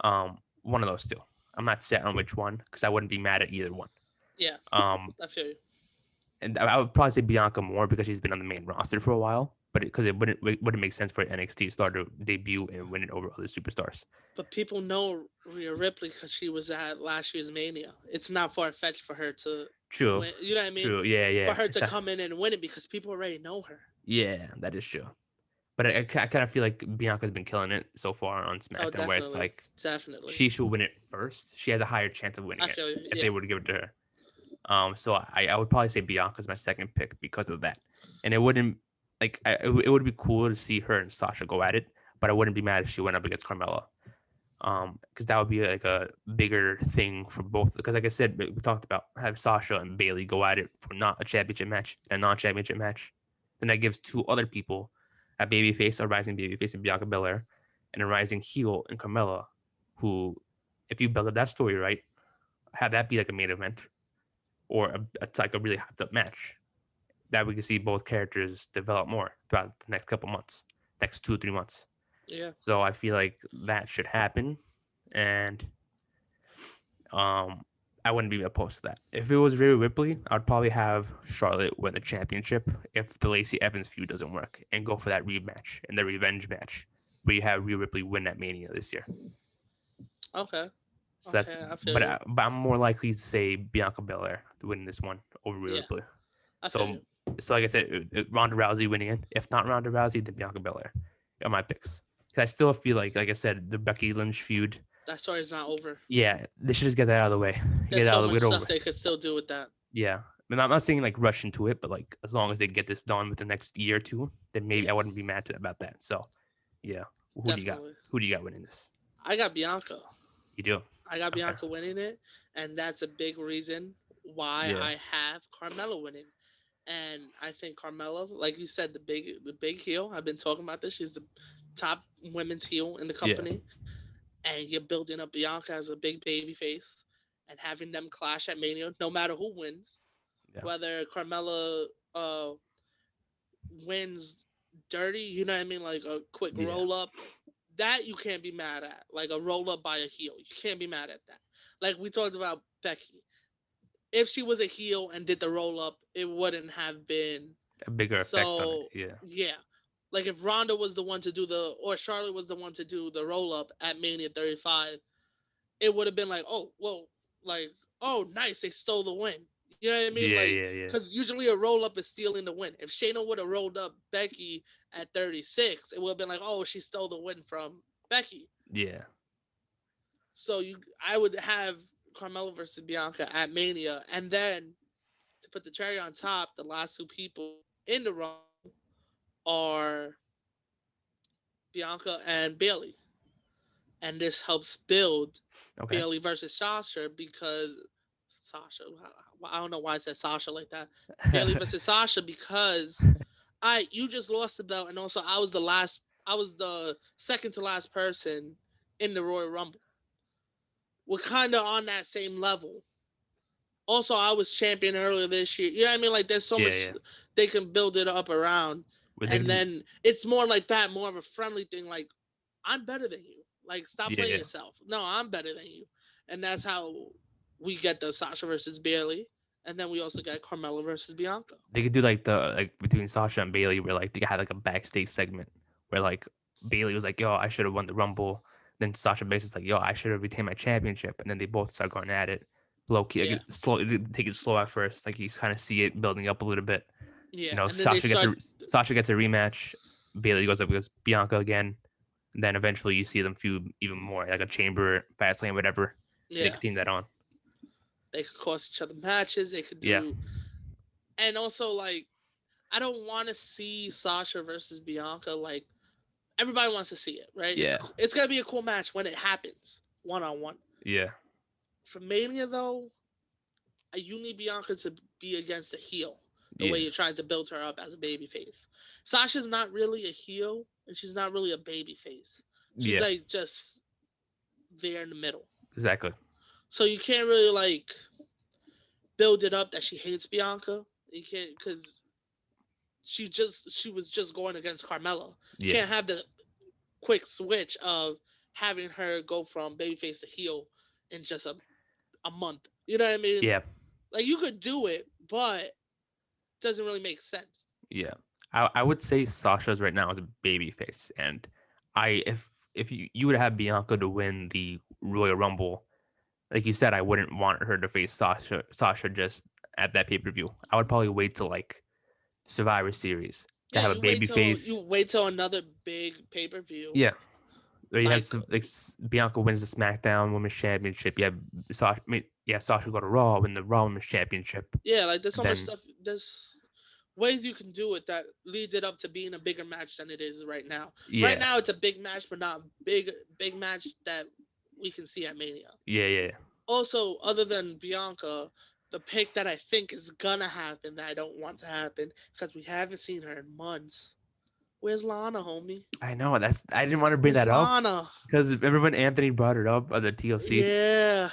One of those two. I'm not set on which one because I wouldn't be mad at either one. Yeah, Um, I feel you. and I would probably say Bianca more because she's been on the main roster for a while. But because it wouldn't make sense for NXT star to debut and win it over other superstars. But people know Rhea Ripley because she was at last year's Mania. It's not far fetched for her to True, win. You know what I mean? true, yeah, yeah. For her to come in and win it because people already know her. Yeah, that is true. But I kind of feel like Bianca's been killing it so far on Oh, SmackDown, where it's like definitely. she should win it first. She has a higher chance of winning I it feel you. if Yeah. they were to give it to her. So I would probably say Bianca's my second pick because of that. And it wouldn't it would be cool to see her and Sasha go at it, but I wouldn't be mad if she went up against Carmella. Because that would be like a bigger thing for both. Because like I said, we talked about have Sasha and Bailey go at it for not a championship match and a non-championship match. Then that gives two other people a babyface, a rising babyface in Bianca Belair, and a rising heel in Carmella, who, if you build up that story right, have that be like a main event or like a really hyped up match that we can see both characters develop more throughout the next couple months, next 2 or 3 months. Yeah. So I feel like that should happen, and I wouldn't be opposed to that. If it was Rhea Ripley, I'd probably have Charlotte win the championship if the Lacey Evans feud doesn't work, and go for that rematch and the revenge match where you have Rhea Ripley win that Mania this year. Okay. So that's, I feel but you. but I'm more likely to say Bianca Belair to win this one over Rhea Yeah. Ripley. I feel So you. so like I said, Ronda Rousey winning it. If not Ronda Rousey, then Bianca Belair are my picks. Because I still feel like I said, the Becky Lynch feud. That story's not over. Yeah, they should just get that out of the way. There's Get so out of much the way. stuff they could still do with that. Yeah, I mean, I'm not saying like rush into it, but like as long as they get this done with the next year or two, then maybe Yeah. I wouldn't be mad about that. So, yeah, who do you got? Definitely. Who do you got winning this? I got Bianca. You do. I got Okay. Bianca winning it, and that's a big reason why Yeah. I have Carmella winning. And I think Carmella, like you said, the big heel. I've been talking about this. She's the top women's heel in the company, and you're building up Bianca as a big baby face, and having them clash at Mania, no matter who wins, Yeah. whether Carmella wins dirty, you know what I mean, like a quick Yeah. roll up. That you can't be mad at. Like a roll up by a heel. You can't be mad at that. Like we talked about Becky. If she was a heel and did the roll up, it wouldn't have been A bigger effect on so. it. Yeah. Yeah. Like if Ronda was the one to do or Charlotte was the one to do the roll up at Mania 35, it would have been like, oh, well, like, oh, nice, they stole the win. You know what I mean? Yeah, Like, yeah. because usually a roll up is stealing the win. If Shayna would have rolled up Becky at 36, it would have been like, oh, she stole the win from Becky. Yeah. So I would have Carmella versus Bianca at Mania, and then to put the cherry on top, the last two people in the Rumble are Bianca and Bailey, and this helps build Okay. Bailey versus Sasha because I don't know why I said Sasha like that. Bailey versus Sasha because you just lost the belt, and also I was the second to last person in the Royal Rumble. We're kind of on that same level. Also, I was champion earlier this year. You know what I mean? Like, there's so much they can build it up around. And then it's more like that, more of a friendly thing. Like, I'm better than you. Like, stop playing yourself. No, I'm better than you. And that's how we get the Sasha versus Bailey. And then we also got Carmella versus Bianca. They could do like between Sasha and Bailey, where like they had like a backstage segment where like Bailey was like, "Yo, I should have won the Rumble." Then Sasha Banks is like, "Yo, I should have retained my championship," and then they both start going at it low key, Yeah, like, slow, take it slow at first. Like you kind of see it building up a little bit. yeah, and then they Sasha start. Gets a rematch. Bailey goes up against Bianca again. And then eventually you see them feud even more, like a chamber, Fastlane, whatever. And they Yeah, continue that on. they could cost each other matches. They could Yeah, do, and also like I don't want to see Sasha versus Bianca. Like everybody wants to see it, right? yeah, It's gonna be a cool match when it happens, 1-on-1. yeah, For Mania though, you need Bianca to be against a heel. The way yeah, you're trying to build her up as a baby face. Sasha's not really a heel, and she's not really a baby face. She's yeah. like just there in the middle. Exactly. So you can't really like build it up that she hates Bianca. You can't because she was just going against Carmella. You Yeah, can't have the quick switch of having her go from babyface to heel in just a month. You know what I mean? yeah, Like you could do it, but it doesn't really make sense. yeah. I would say Sasha's right now is a baby face, and if you would have Bianca to win the Royal Rumble, like you said, I wouldn't want her to face Sasha just at that pay per view. I would probably wait till like Survivor Series to Yeah, have a baby you face. wait till another big pay per view. Yeah, or you have Like some, like Bianca wins the SmackDown Women's Championship. You have Sasha, Sasha go to Raw, win the Raw Women's Championship, yeah, like there's and so much then stuff. There's ways you can do it that leads it up to being a bigger match than it is right now. Right yeah, now it's a big match, but not big match that we can see at Mania. yeah. Also, other than Bianca, the pick that I think is gonna happen that I don't want to happen because we haven't seen her in months. Where's Lana, homie? I know I didn't want to bring Where's that up Lana? because remember when Anthony brought it up on the TLC. Yeah,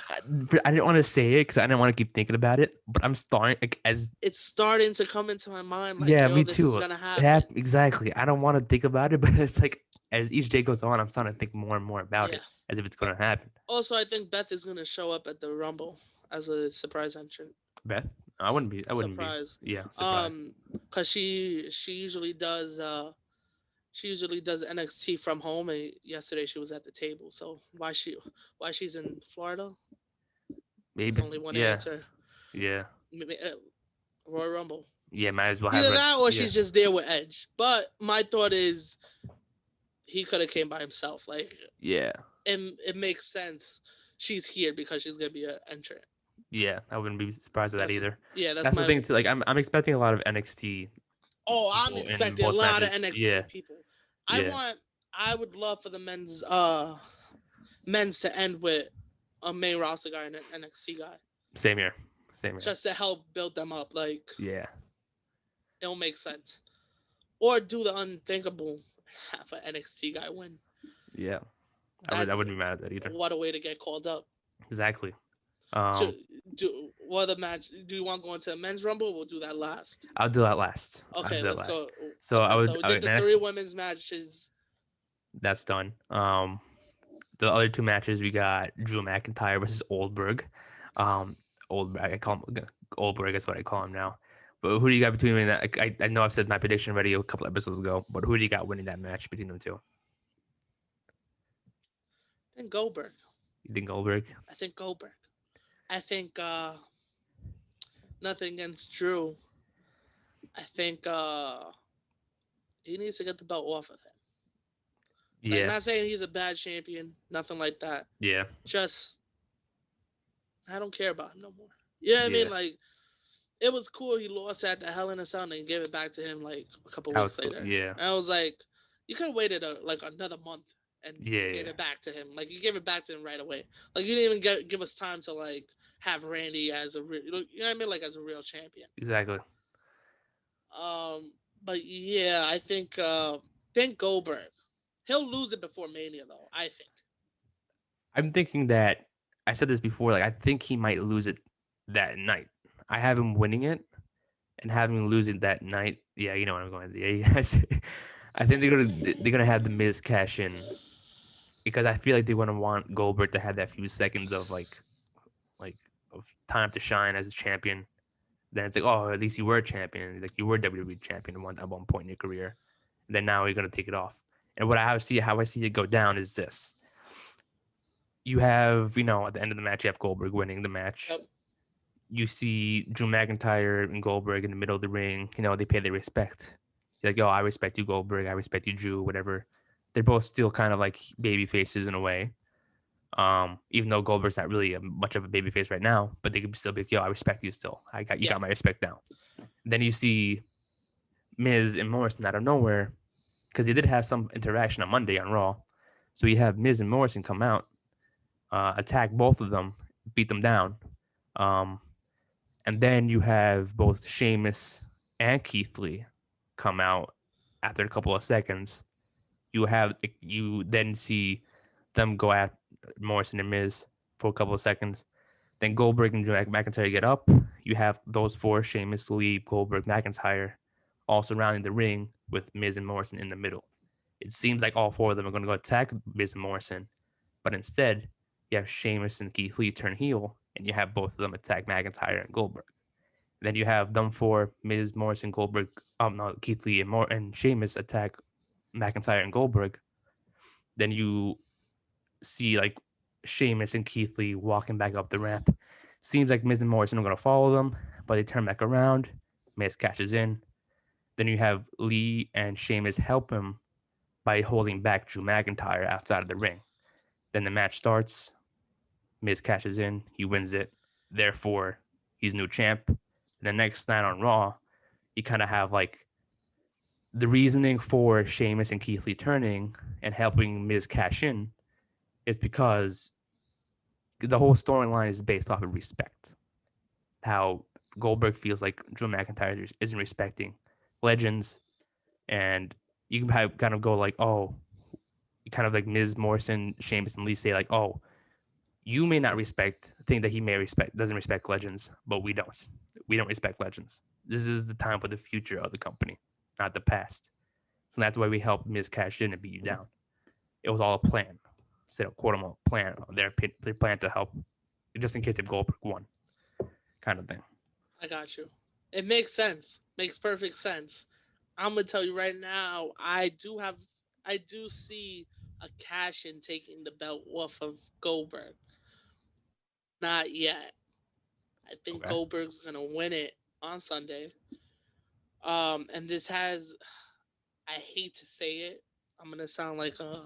I didn't want to say it because I didn't want to keep thinking about it, but I'm starting like as it's starting to come into my mind. Like, yeah, yo, me this is too. gonna happen. Exactly. I don't want to think about it, but it's like as each day goes on, I'm starting to think more and more about Yeah. it as if it's Uh, going to happen. Also, I think Beth is gonna show up at the Rumble as a surprise entrant. Beth, I wouldn't be. I wouldn't be. Surprise. Yeah, surprise. Cause she usually does NXT from home, and yesterday she was at the table. So why she's in Florida? There's Maybe. only one Yeah, answer. yeah, Royal Rumble. yeah. Might as well have Either it. that or Yeah, she's just there with Edge. But my thought is he could have came by himself. Like yeah, it makes sense. She's here because she's gonna be an entrant. yeah. I wouldn't be surprised at that That's either. yeah. That's That's the my. thing too. Like I'm expecting a lot of NXT Oh, I'm people in expecting a both lot of matches. Yeah, NXT people. yeah. I would love for the men's to end with a main roster guy and an NXT guy, Same here. Same here. just to help build them up. Like Yeah, it'll make sense. Or do the unthinkable, have an NXT guy win. yeah. I That's wouldn't be mad at that either. what a way to get called up. Exactly. Do, what other match? Do you want to go into a men's rumble? We'll do that last. I'll do that last. Okay, let's go. So Okay, I would. so we did the next, three women's matches. that's done. The other two matches we got Drew McIntyre versus Oldberg. Um, Oldberg. I call him Oldberg. Is what I call him now. But who do you got between me and that? I know I've said my prediction already a couple episodes ago. But who do you got winning that match between them two? I think Goldberg. You think Goldberg? I think Goldberg. I think nothing against Drew. I think he needs to get the belt off of him. Like, Yeah. not saying he's a bad champion, nothing like that. Yeah. Just, I don't care about him no more. You know what I mean? Yeah. Like, it was cool he lost at the Hell in a Cell and gave it back to him like a couple That weeks was cool. later. Yeah. And I was like, you could have waited like another month and Yeah. gave it back to him. Like, you gave it back to him right away. Like, you didn't even give us time to like have Randy as a real, you know what I mean? Like, as a real champion. Exactly. But yeah, I think Goldberg. He'll lose it before Mania, though. I think. I'm thinking that I said this before. Like I think he might lose it that night. I have him winning it and having him lose it that night. Yeah, you know what I'm going to. Yeah, yes. I think they're gonna have the Miz cash in because I feel like they're gonna want Goldberg to have that few seconds of like of time to shine as a champion. Then it's like, oh, at least you were a champion. Like you were WWE champion at one point in your career. And then now you're gonna take it off. And how I see it go down is this. You have, at the end of the match, you have Goldberg winning the match. Yep. you see Drew McIntyre and Goldberg in the middle of the ring. They pay their respect. You're like, yo, I respect you, Goldberg. I respect you, Drew. Whatever. They're both still kind of like baby faces in a way. Even though Goldberg's not really much of a baby face right now, but they could still be like, yo, I respect you still. You got my respect now. Then you see Miz and Morrison out of nowhere because they did have some interaction on Monday on Raw. So you have Miz and Morrison come out, attack both of them, beat them down. And then you have both Sheamus and Keith Lee come out after a couple of seconds. You then see them go at Morrison and Miz for a couple of seconds. Then Goldberg and McIntyre get up. You have those four, Sheamus, Lee, Goldberg, McIntyre, all surrounding the ring with Miz and Morrison in the middle. It seems like all four of them are going to go attack Miz and Morrison, but instead, you have Sheamus and Keith Lee turn heel, and you have both of them attack McIntyre and Goldberg. Then you have them four, Miz, Morrison, Goldberg, no, Keith Lee and Sheamus attack McIntyre and Goldberg. Then you see like Sheamus and Keith Lee walking back up the ramp. Seems like Miz and Morrison are going to follow them, but they turn back around. Miz catches in. Then you have Lee and Sheamus help him by holding back Drew McIntyre outside of the ring. Then the match starts. Miz catches in. He wins it. Therefore, he's new champ. And the next night on Raw, you kind of have like the reasoning for Sheamus and Keith Lee turning and helping Miz cash in is because the whole storyline is based off of respect. How Goldberg feels like Drew McIntyre isn't respecting legends, and you can kind of go like, oh, kind of like Miz, Morrison, Sheamus, and Lee say like, oh, you may not think that he may doesn't respect legends, but we don't. We don't respect legends. This is the time for the future of the company, not the past. So that's why we helped Miz cash in and beat you down. It was all a plan. Set a quote unquote plan. Their plan to help, just in case if Goldberg won, kind of thing. I got you. It makes sense. Makes perfect sense. I'm gonna tell you right now. I do see a cash in taking the belt off of Goldberg. Not yet. I think Okay. Goldberg's gonna win it on Sunday. And this has, I hate to say it. I'm gonna sound like a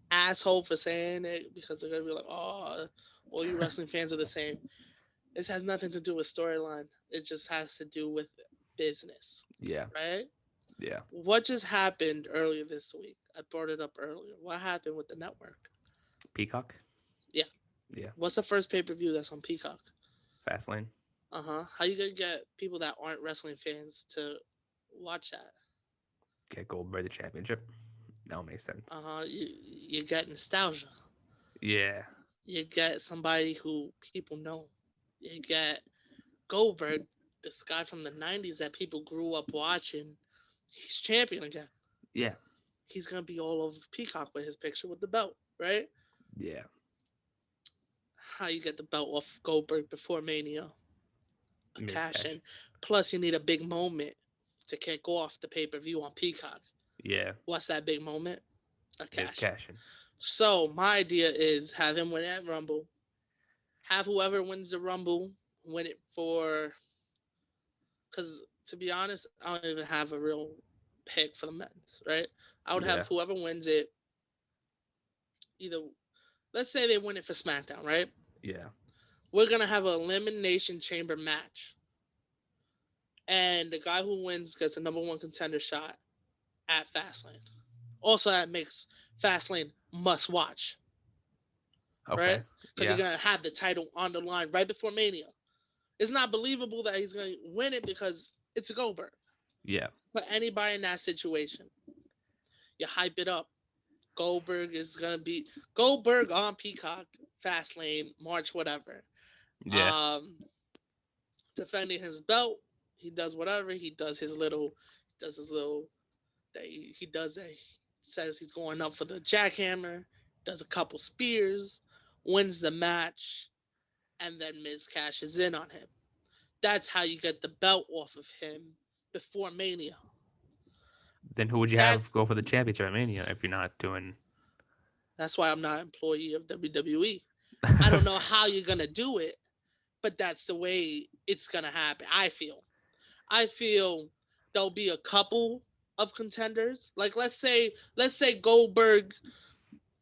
asshole for saying it because they're gonna be like, "Oh, all you wrestling fans are the same." This has nothing to do with storyline. It just has to do with business, Yeah. right? Yeah. What just happened earlier this week? I brought it up earlier. What happened with the network? Peacock. Yeah. Yeah. What's the first pay-per-view that's on Peacock? Fastlane. How you gonna get people that aren't wrestling fans to watch that? Get Goldberg the championship. That makes sense. You get nostalgia. Yeah. You get somebody who people know. You get Goldberg, this guy from the '90s that people grew up watching. He's champion again. Yeah. He's gonna be all over Peacock with his picture with the belt, right? Yeah. How you get the belt off Goldberg before Mania? A Miz cash cash. in. Plus, you need a big moment to kick off the pay-per-view on Peacock. Yeah. What's that big moment? A Miz cash in. cashing. So my idea is have him win that Rumble. Have whoever wins the Rumble win it for. Because to be honest, I don't even have a real pick for the men's. Right? I would have whoever wins it. Either, let's say they win it for SmackDown. Right? Yeah. We're gonna have an elimination chamber match, and the guy who wins gets a number one contender shot at Fastlane. Also, that makes Fastlane must watch. Okay. Right? Because Yeah. you're gonna have the title on the line right before Mania. It's not believable that he's gonna win it because it's a Goldberg. Yeah. But anybody in that situation, you hype it up. Goldberg is gonna be Goldberg on Peacock, Fastlane, March whatever. Yeah. Defending his belt, he does whatever. He does his little. He does a. Says he's going up for the jackhammer. Does a couple spears, wins the match, and then Miz cashes in on him. That's how you get the belt off of him before Mania. Then who would you That's have go for the championship at Mania if you're not doing? that's why I'm not an employee of WWE. I don't know how you're gonna do it, but that's the way it's gonna happen. I feel there'll be a couple of contenders. Like let's say Goldberg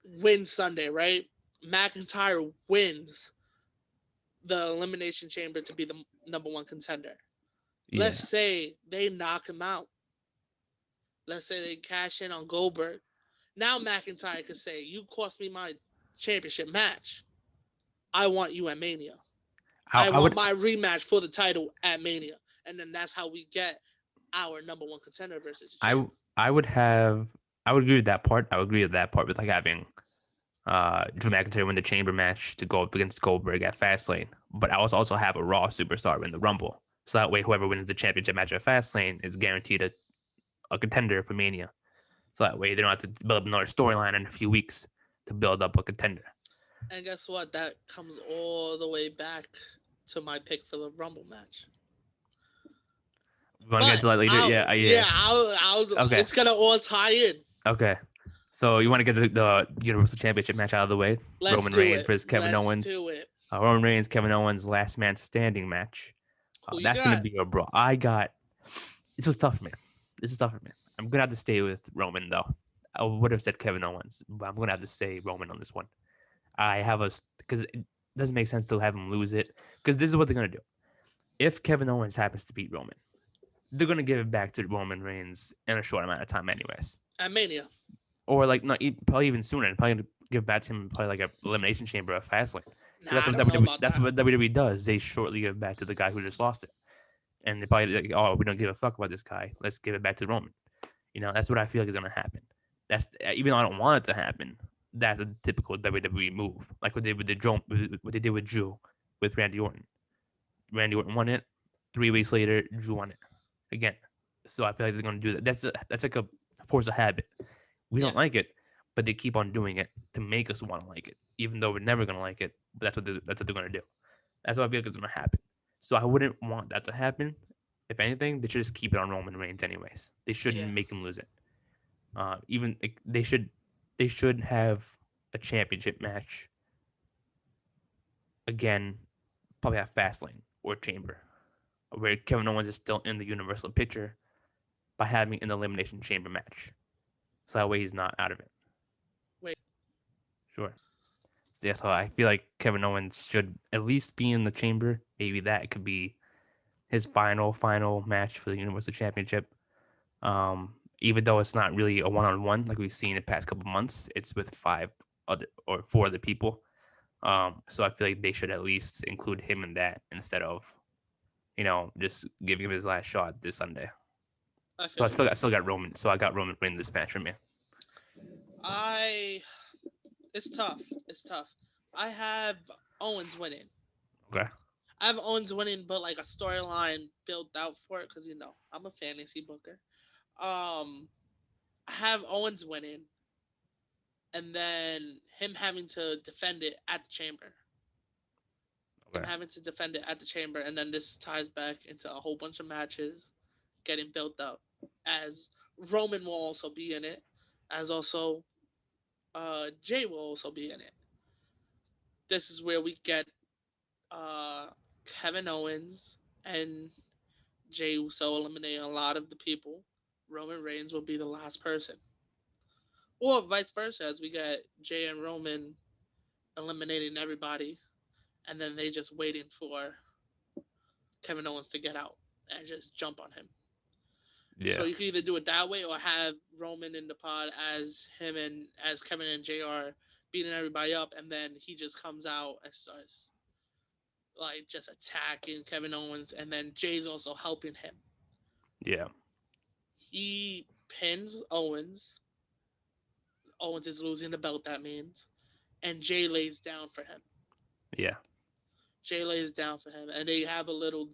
wins Sunday, right? McIntyre wins the Elimination Chamber to be the number one contender. Let's Yeah. say they knock him out. Let's say they cash in on Goldberg. Now McIntyre could say, "You cost me my championship match. I want you at Mania. I I want would my rematch for the title at Mania." And then that's how we get our number one contender versus the I champ. w- I would have I would agree with that part. I would agree with that part with like having Drew McIntyre win the chamber match to go up against Goldberg at Fastlane. But I also have a Raw superstar win the Rumble. So that way whoever wins the championship match at Fastlane is guaranteed a contender for Mania. So that way they don't have to build up another storyline in a few weeks to build up a contender. And guess what? That comes all the way back to my pick for the Rumble match. We want to get But into that later? I'll Yeah, yeah, yeah. I'll Okay, it's gonna all tie in. okay. So you want to get the Universal Championship match out of the way? Let's Roman do Reigns it. versus Kevin Let's Owens. do it. Roman Reigns, Kevin Owens, last man standing match. Who you That's gonna got? be a brawl. This was tough for me. This is tough for me. I'm gonna have to stay with Roman though. I would have said Kevin Owens, but I'm gonna have to say Roman on this one. I have because it doesn't make sense to have him lose it. Because this is what they're gonna do. If Kevin Owens happens to beat Roman, they're gonna give it back to Roman Reigns in a short amount of time, anyways. At Mania. Or like not probably even sooner. And probably gonna give it back to him probably like a elimination chamber of Fastlane. Because Nah, I don't know about That's that. what WWE does. They shortly give it back to the guy who just lost it, and they probably like, oh, we don't give a fuck about this guy. Let's give it back to Roman. That's what I feel like is gonna happen. That's even though I don't want it to happen. That's a typical WWE move, like what they did with what they did with Drew, with Randy Orton. Randy Orton won it. 3 weeks later, Drew won it again. So I feel like they're gonna do that. That's like a force of habit. We Yeah. don't like it, but they keep on doing it to make us want to like it, even though we're never gonna like it. But that's what they're gonna do. That's what I feel like is gonna happen. So I wouldn't want that to happen. If anything, they should just keep it on Roman Reigns, anyways. They shouldn't Yeah. make him lose it. Even like, they should have a championship match again, probably at Fastlane or Chamber, where Kevin Owens is still in the Universal picture by having an Elimination Chamber match. So that way he's not out of it. Wait. Sure. So yeah, so I feel like Kevin Owens should at least be in the Chamber. Maybe that could be his final match for the Universal Championship. Even though it's not really a one-on-one like we've seen the past couple months, it's with 4 other people. So I feel like they should at least include him in that instead of, just giving him his last shot this Sunday. I So feel you. I still got Roman. So I got Roman winning this match for me. I it's tough. It's tough. I have Owens winning. Okay. I have Owens winning, but like a storyline built out for it because I'm a fantasy booker. I have Owens winning, and then him having to defend it at the chamber. Him Okay. having to defend it at the chamber, and then this ties back into a whole bunch of matches getting built up. As Roman will also be in it, as also Jay will also be in it. This is where we get uh, Kevin Owens and Jay Uso eliminating a lot of the people. Roman Reigns will be the last person. Or vice versa, as we get Jay and Roman eliminating everybody, and then they just waiting for Kevin Owens to get out and just jump on him. So Yeah. you can either do it that way or have Roman in the pod as him and as Kevin and Jay are beating everybody up, and then he just comes out and starts like just attacking Kevin Owens, and then Jay's also helping him. Yeah. He pins Owens. Owens is losing the belt, that means, and Jay lays down for him. Yeah. Jay lays down for him, and they have a little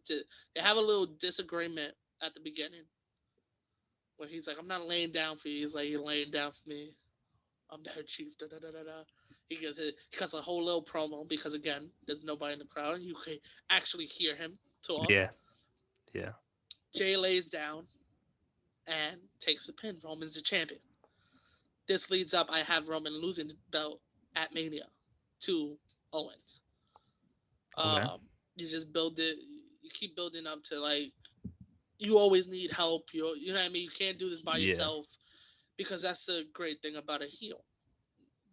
disagreement at the beginning, where he's like, "I'm not laying down for you." He's like, "You're laying down for me. I'm the head chief." Da, da, da, da, da. He cuts a whole little promo because again, there's nobody in the crowd. You can actually hear him talk. Yeah. Yeah. Jay lays down and takes the pin. Roman's the champion. This leads up. I have Roman losing the belt at Mania to Owens. Okay. You just build it. You keep building up to like you always need help. You know what I mean. You can't do this by Yeah. yourself because that's the great thing about a heel.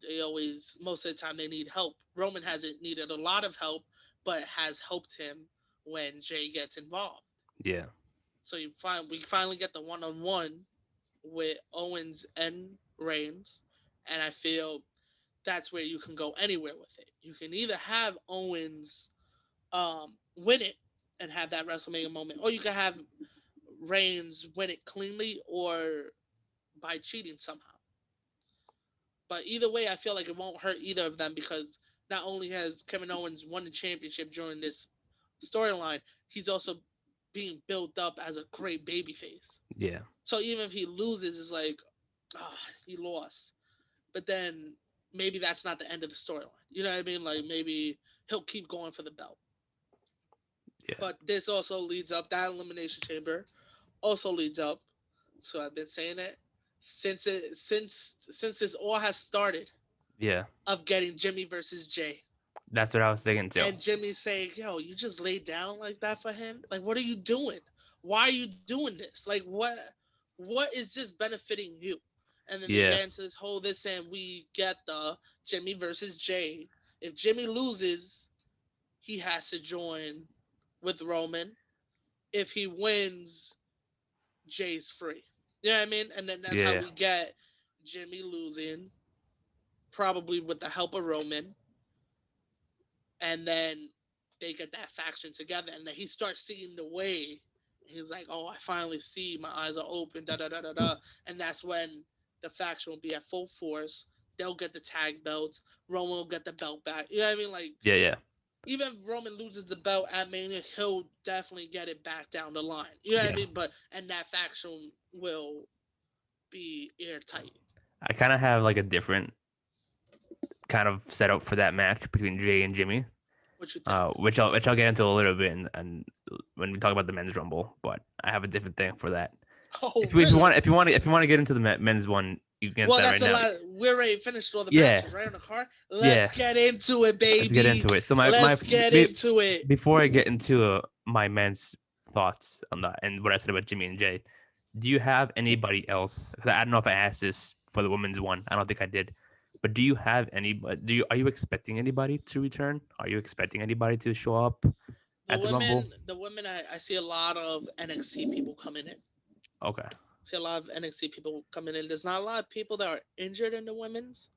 They always most of the time they need help. Roman hasn't needed a lot of help, but has helped him when Jay gets involved. Yeah. So we finally get the one-on-one with Owens and Reigns, and I feel that's where you can go anywhere with it. You can either have Owens win it and have that WrestleMania moment, or you can have Reigns win it cleanly or by cheating somehow. But either way, I feel like it won't hurt either of them because not only has Kevin Owens won the championship during this storyline, he's also being built up as a great babyface. Yeah. So even if he loses, it's like, he lost. But then maybe that's not the end of the storyline. You know what I mean? Like maybe he'll keep going for the belt. Yeah. But this also leads up, that Elimination Chamber also leads up. So I've been saying it since this all has started Yeah. of getting Jimmy versus Jay. That's what I was thinking too. And Jimmy's saying, yo, you just laid down like that for him? Like, what are you doing? Why are you doing this? Like, what is this benefiting you? And then they Yeah. get into this and we get the Jimmy versus Jay. If Jimmy loses, he has to join with Roman. If he wins, Jay's free. You know what I mean? And then that's how Yeah. we get Jimmy losing, probably with the help of Roman. And then they get that faction together, and then he starts seeing the way. He's like, "Oh, I finally see. My eyes are open." Da da da da da. And that's when the faction will be at full force. They'll get the tag belts. Roman will get the belt back. You know what I mean? Like, Yeah. Yeah. even if Roman loses the belt at Mania, he'll definitely get it back down the line. You know what I Yeah. mean? And that faction will be airtight. I kind of have like a different kind of setup for that match between Jay and Jimmy, What you think? which I'll get into a little bit and when we talk about the men's rumble. But I have a different thing for that. Oh, If you really? want to get into the men's one, you can get Well, that that's right a now. lot. We already finished all the Yeah. matches, right, on the card. Let's get into it, baby. Let's get into it. So Let's get into it. Before I get into my men's thoughts on that and what I said about Jimmy and Jay, do you have anybody else? 'Cause I don't know if I asked this for the women's one. I don't think I did. But do you have anybody? Are you expecting anybody to return? Are you expecting anybody to show up at the Rumble? The women, I see a lot of NXT people coming in. Okay. I see a lot of NXT people coming in. There's not a lot of people that are injured in the women's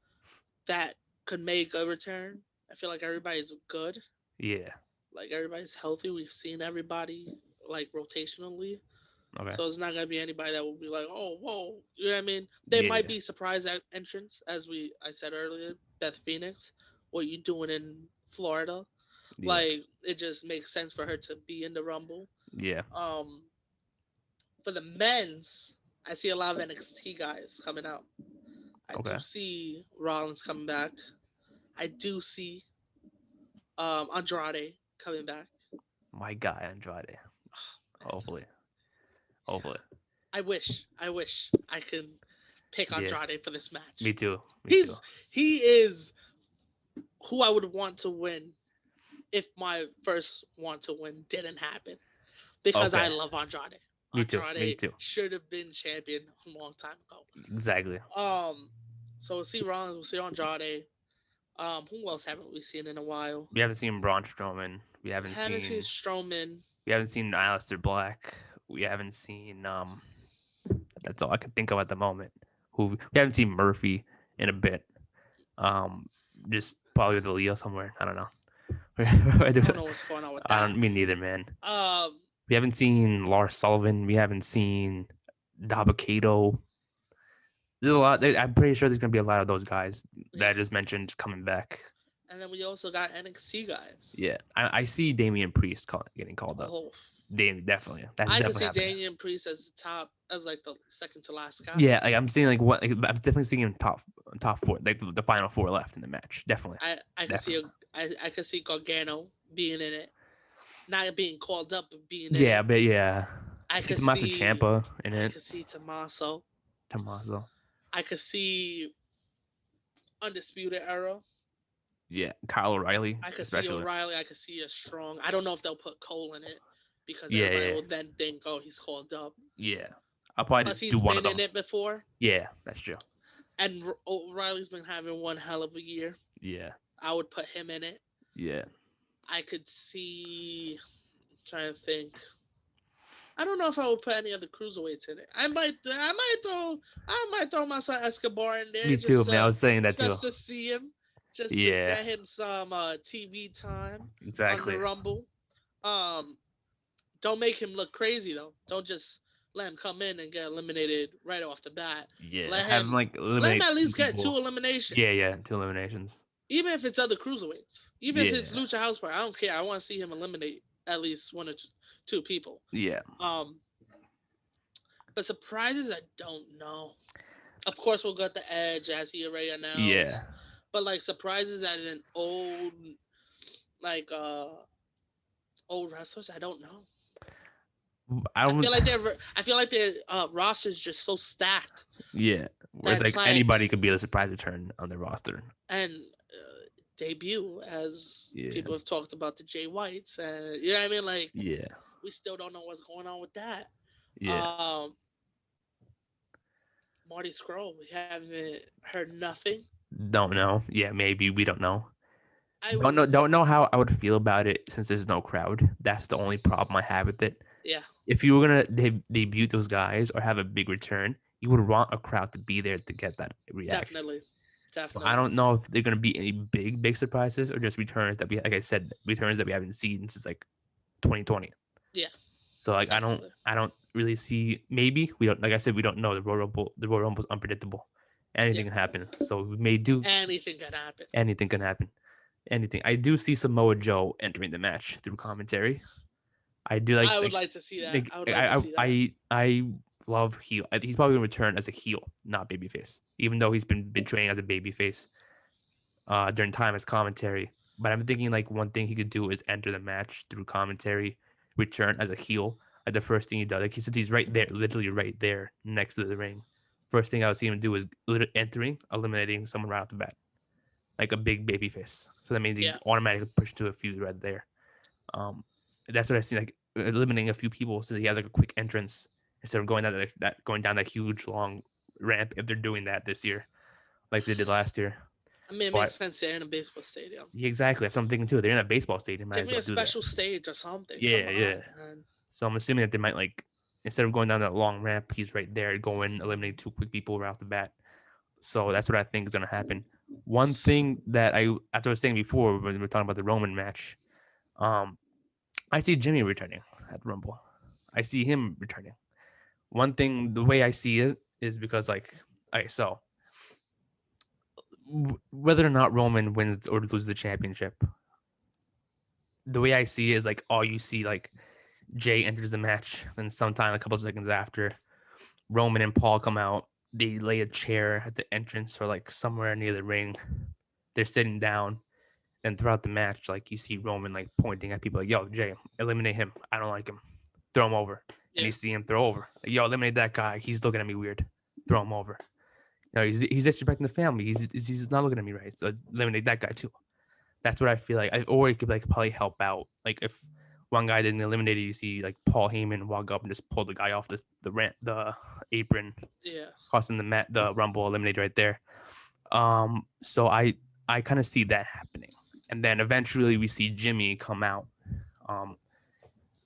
that could make a return. I feel like everybody's good. Yeah. Like everybody's healthy. We've seen everybody like rotationally. Okay. So it's not gonna be anybody that will be like, oh, whoa, you know what I mean? They might be surprise entrance, as I said earlier. Beth Phoenix, what you doing in Florida? Yeah. Like it just makes sense for her to be in the Rumble. Yeah. For the men's, I see a lot of NXT guys coming out. I Okay. do see Rollins coming back. I do see Andrade coming back. My guy Andrade. Hopefully. I wish I could pick Andrade for this match. Me too. He is who I would want to win if my first want to win didn't happen. Because I love Andrade. Me too. Should have been champion a long time ago. Exactly. So we'll see Rollins, we'll see Andrade. Who else haven't we seen in a while? We haven't seen Braun Strowman. We haven't seen Strowman. We haven't seen Aleister Black. We haven't seen that's all I can think of at the moment. We haven't seen Murphy in a bit. Just probably with Leo somewhere. I don't know. I don't know what's going on with that. Me neither, man. We haven't seen Lars Sullivan. We haven't seen Dabba-Kato. There's a lot. I'm pretty sure there's gonna be a lot of those guys that I just mentioned coming back. And then we also got NXT guys. Yeah, I see Damian Priest getting called up. Definitely. I can see Damian Priest as like the second to last guy. Yeah, like I'm seeing I'm definitely seeing him top four, like the final four left in the match. Definitely. I can see Gargano being in it, not being called up, but being in it. Yeah, but yeah. I could Tommaso see Ciampa in it. I could see Tommaso. I could see Undisputed Era. Yeah, Kyle O'Reilly. I could see O'Reilly. I could see a strong. I don't know if they'll put Cole in it. because Yeah, everybody yeah, will then think, oh, he's called up. yeah. I'll probably Plus, just do he's one of been in them. it before, Yeah, that's true. and O'Reilly's been having one hell of a year. Yeah, I would put him in it. yeah. I could see. I'm trying to think. I don't know if I would put any other cruiserweights in it. I might throw my son Escobar in there Me too, man. I was saying that too. just to see him, just to Yeah, get him some TV time on the exactly. Rumble. Um, don't make him look crazy though. Don't just let him come in and get eliminated right off the bat. Yeah, Let have him him like let him eliminate at two least get two people. Yeah, eliminations. yeah, two eliminations. Even if it's other cruiserweights, even if it's Yeah, Lucha House Party, I don't care. I want to see him eliminate at least one or two people. yeah, Um, but surprises, I don't know. Of course, we'll get the Edge as he already yeah. announced. But like surprises as an like old wrestlers, I don't know. I don't. I feel like their roster's just so stacked Yeah, where it's that's like like anybody could be a surprise return on the roster. and debut as Yeah, people have talked about the Jay Whites and you know what I mean. Like yeah, we still don't know what's going on with that. yeah. Um, Marty Scurll, we haven't heard nothing. Don't know. Yeah, maybe we don't know. I Don't know. Don't know how I would feel about it since there's no crowd. That's the only problem I have with it. yeah, If you were gonna debut those guys or have a big return, you would want a crowd to be there to get that reaction. definitely, So I definitely, don't know if they're gonna be any big surprises or just returns that we, like I said, returns that we haven't seen since like 2020. yeah, So like definitely. I don't really see. Maybe we don't. Like I said, we don't know. The Royal Rumble. The Royal Rumble is unpredictable. Anything Yeah, can happen. So we may do. anything can happen. Anything can happen. Anything. I do see Samoa Joe entering the match through commentary. I do I would like to see that. I would like to see that. I love heel. He's probably gonna return as a heel, not babyface. Even though he's been betraying as a babyface during time as commentary. But I'm thinking like one thing he could do is enter the match through commentary, return as a heel. Like the first thing he does, like he says he's right there, literally right there next to the ring. First thing I would see him do is literally entering, eliminating someone right off the bat, like a big babyface. So that means he Yeah, automatically pushed to a feud right there. Um, that's what I see, like eliminating a few people so he has like a quick entrance instead of going down going down that huge long ramp. If they're doing that this year, like they did last year. I mean, it But makes sense. They're in a baseball stadium. yeah, exactly, that's what I'm thinking too. They're in a baseball stadium, might Give as me well a do that. special stage or something. Yeah, Come on, yeah. man. So I'm assuming that they might like instead of going down that long ramp, he's right there, going eliminate two quick people right off the bat. So that's what I think is gonna happen. One thing that as I was saying before when we were talking about the Roman match, I see Jimmy returning at Rumble. I see him returning. One thing, the way I see it is because like, okay, so whether or not Roman wins or loses the championship, the way I see it is like all you see like Jay enters the match, and sometime a couple of seconds after, Roman and Paul come out. They lay a chair at the entrance or like somewhere near the ring. They're sitting down, and throughout the match, like you see Roman like pointing at people like, "Yo, Jay, eliminate him. I don't like him. Throw him over." And Yeah. you see him throw over. Like, "Yo, eliminate that guy. He's looking at me weird. Throw him over." You know, he's disrespecting the family. He's not looking at me right. So eliminate that guy too. That's what I feel like. Or he could like probably help out. Like if one guy didn't eliminate it, you see like Paul Heyman walk up and just pull the guy off the apron, Yeah. costing the Rumble, eliminate right there. So I kind of see that happening, and then eventually we see Jimmy come out.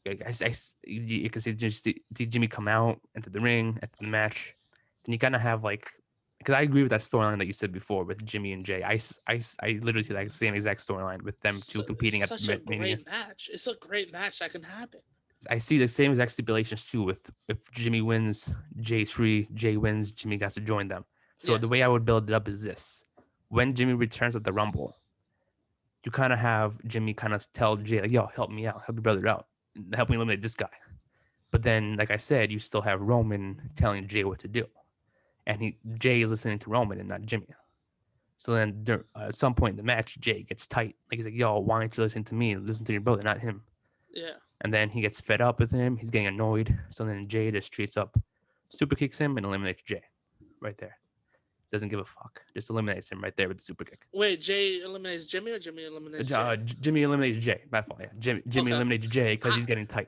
You can see Jimmy come out into the ring at the match. Then you kind of have like, because I agree with that storyline that you said before with Jimmy and Jay. I literally see that same exact storyline with them two competing at such the a Mania. great match. It's a great match that can happen. I see the same exact stipulations too. With if Jimmy wins, Jay's free. Jay wins, Jimmy got to join them. So Yeah. the way I would build it up is this: when Jimmy returns at the Rumble, you kind of have Jimmy kind of tell Jay like, "Yo, help me out, help your brother out, help me eliminate this guy." But then, like I said, you still have Roman telling Jay what to do, and Jay is listening to Roman and not Jimmy. So then, at some point in the match, Jay gets tight. Like he's like, "Yo, why aren't you listening to me? Listen to your brother, not him." Yeah. And then he gets fed up with him. He's getting annoyed. So then Jay just treats up, super kicks him, and eliminates Jay right there. Doesn't give a fuck. Just eliminates him right there with the super kick. Wait, Jay eliminates Jimmy or Jimmy eliminates Jay? Jimmy eliminates Jay. My fault. Yeah. Jimmy Okay. eliminates Jay because he's getting tight.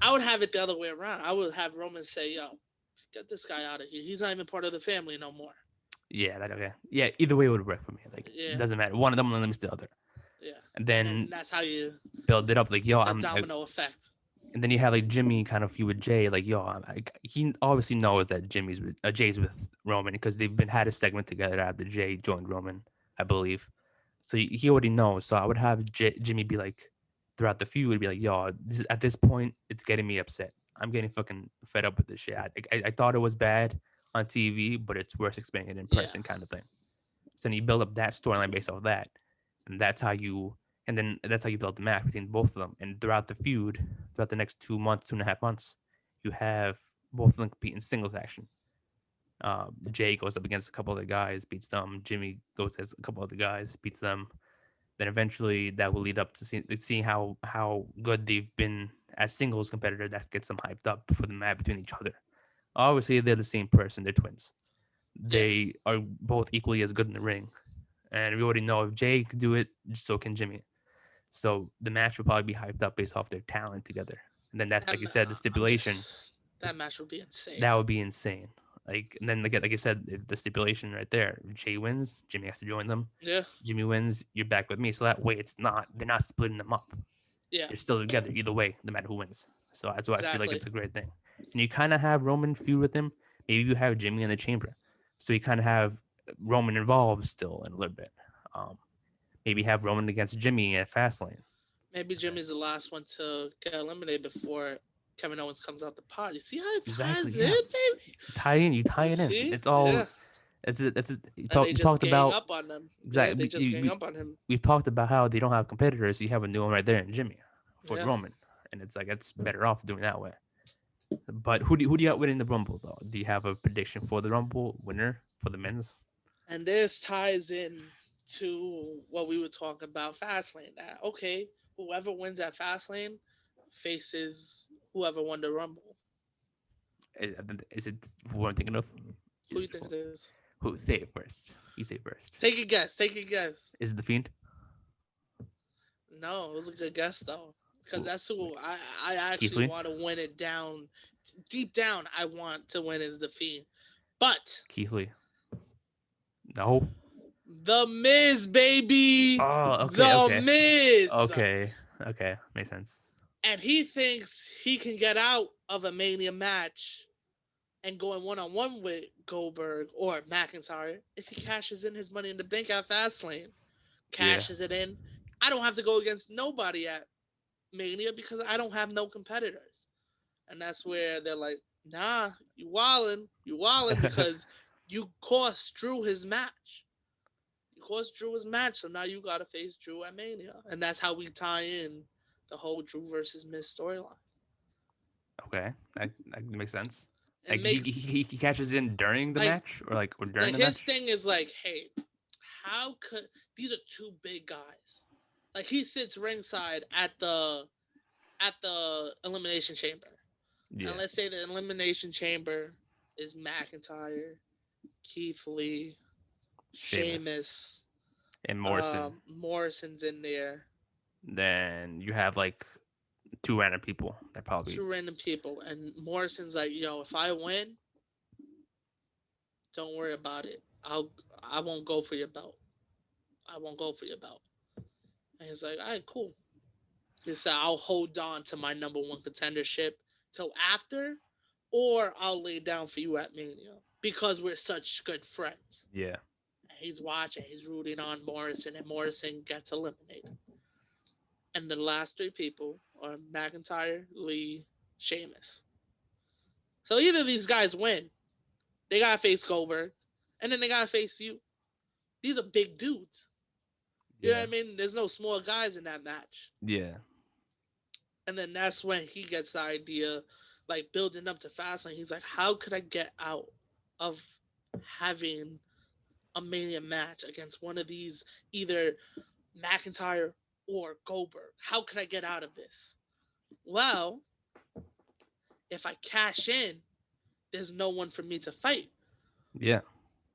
I would have it the other way around. I would have Roman say, "Yo, get this guy out of here. He's not even part of the family no more." Yeah, that okay. Yeah, either way would work for me. Like it Yeah, doesn't matter. One of them limits the other, yeah. and And then then that's how you build it up. Like yo, the I'm. domino effect. And then you have like Jimmy kind of feud with Jay. Like yo, he obviously knows that Jay's with Roman because they've been had a segment together after Jay joined Roman, I believe. So he already knows. So I would have Jimmy be like throughout the feud, would be like, yo, at this point, it's getting me upset. I'm getting fucking fed up with this shit. I thought it was bad on TV, but it's worse explaining it in Yeah, person, kind of thing. So then you build up that storyline based off that, and that's how you build the match between both of them. And throughout the feud, throughout the next 2 months, 2.5 months, you have both of them compete in singles action. Jay goes up against a couple other guys, beats them. Jimmy goes against a couple other guys, beats them. Then eventually that will lead up to seeing how good they've been as singles competitor. That gets them hyped up for the match between each other. Obviously, they're the same person. They're twins. yeah, They are both equally as good in the ring. And we already know if Jay can do it, so can Jimmy. So the match will probably be hyped up based off their talent together. And then that's that like you said, the stipulation that match would be insane. that would be insane. Like and then like I said, the stipulation right there. If Jay wins, Jimmy has to join them. Yeah, Jimmy wins, you're back with me. So that way, they're not splitting them up. yeah, They're still together either way, no matter who wins. So that's why I feel like exactly. it's a great thing. And you kind of have Roman feud with him. Maybe you have Jimmy in the chamber, so you kind of have Roman involved still in a little bit. Um, Maybe have Roman against Jimmy at Fastlane. Maybe Jimmy's the last one to get eliminated before Kevin Owens comes out the pot. You see how it Exactly. ties in, Yeah. baby? You tie You it in. see? It's all. Yeah. And they You just talked gang about up on them. Yeah, exactly. they just gang up on him. We've talked about how they don't have competitors. You have a new one right there in Jimmy for Yeah. Roman, and it's like it's better off doing that way. But who do you got winning the Rumble though? Do you have a prediction for the Rumble winner for the men's? And this ties in to what we were talking about Fastlane. That okay, whoever wins at Fastlane faces whoever won the Rumble. Is it who I'm thinking of? Who Is you it think it is? who? Say it first. You say it first. Take a guess. Take a guess. Is it the Fiend? No, it was a good guess though, because Who? that's who I Keith actually Lee? want to win it down deep down. I want to win as the Fiend, but Keith Lee. No. the Miz, baby, Oh, okay, the okay, Miz, okay, okay. Makes sense. and he thinks he can get out of a Mania match and going one on one with Goldberg or McIntyre if he cashes in his Money in the Bank at Fastlane. Yeah. Cashes it in. I don't have to go against nobody at Mania because I don't have no competitors. And that's where they're like, nah, you wildin' because you cost Drew his match. You cost Drew his match, so now you gotta face Drew at Mania. And that's how we tie in the whole Drew versus Miz storyline. Okay, that makes sense. It Like makes he catches in during the like match or during like the his match. thing is like, hey, how could these are two big guys? Like he sits ringside at the elimination chamber. Yeah. And let's say the elimination chamber is McIntyre, Keith Lee, Sheamus Sheamus, and Morrison. Morrison's in there. Then you have like two random people that probably. Two random people. And Morrison's like, yo, if I win, don't worry about it. I won't go for your belt. I won't go for your belt. And he's like, all right, cool. He said, I'll hold on to my number one contendership till after, or I'll lay down for you at Mania because we're such good friends. Yeah. And he's watching, he's rooting on Morrison, and Morrison gets eliminated. And the last three people are McIntyre, Lee, Sheamus. So either of these guys win, they gotta face Goldberg, and then they gotta face you. These are big dudes. You know Yeah. what I mean? There's no small guys in that match. Yeah. And then that's when he gets the idea, like building up to Fastlane. He's like, how could I get out of having a Mania match against one of these, either McIntyre or Goldberg? How could I get out of this? Well, if I cash in, there's no one for me to fight Yeah.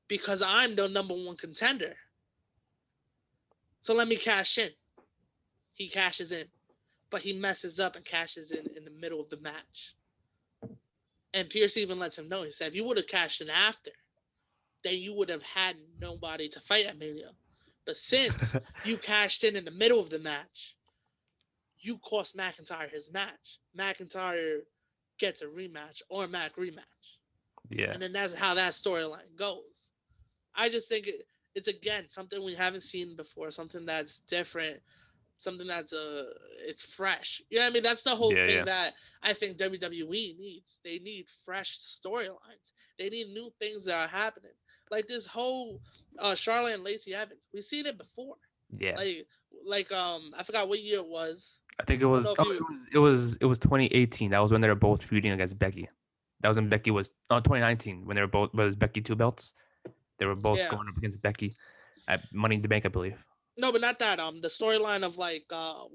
because I'm the number one contender. So let me cash in. He cashes in. but he messes up and cashes in the middle of the match. And Pierce even lets him know. He said, if you would have cashed in after, then you would have had nobody to fight at Mania. But since you cashed in the middle of the match, you cost McIntyre his match. McIntyre gets a rematch, automatic rematch. Yeah. And then that's how that storyline goes. I just think it's again something we haven't seen before, something that's different, something that's it's fresh. You know what I mean? That's the whole thing that I think WWE needs. They need fresh storylines. They need new things that are happening. Like this whole Charlotte and Lacey Evans. We've seen it before. Yeah. Like I forgot what year it was. I think it was. It was 2018. That was when they were both feuding against Becky. That was when Becky was 2019 when they were both. Was Becky 2 belts? They were both going up against Becky at Money in the Bank, I believe. No, but not that. The storyline of like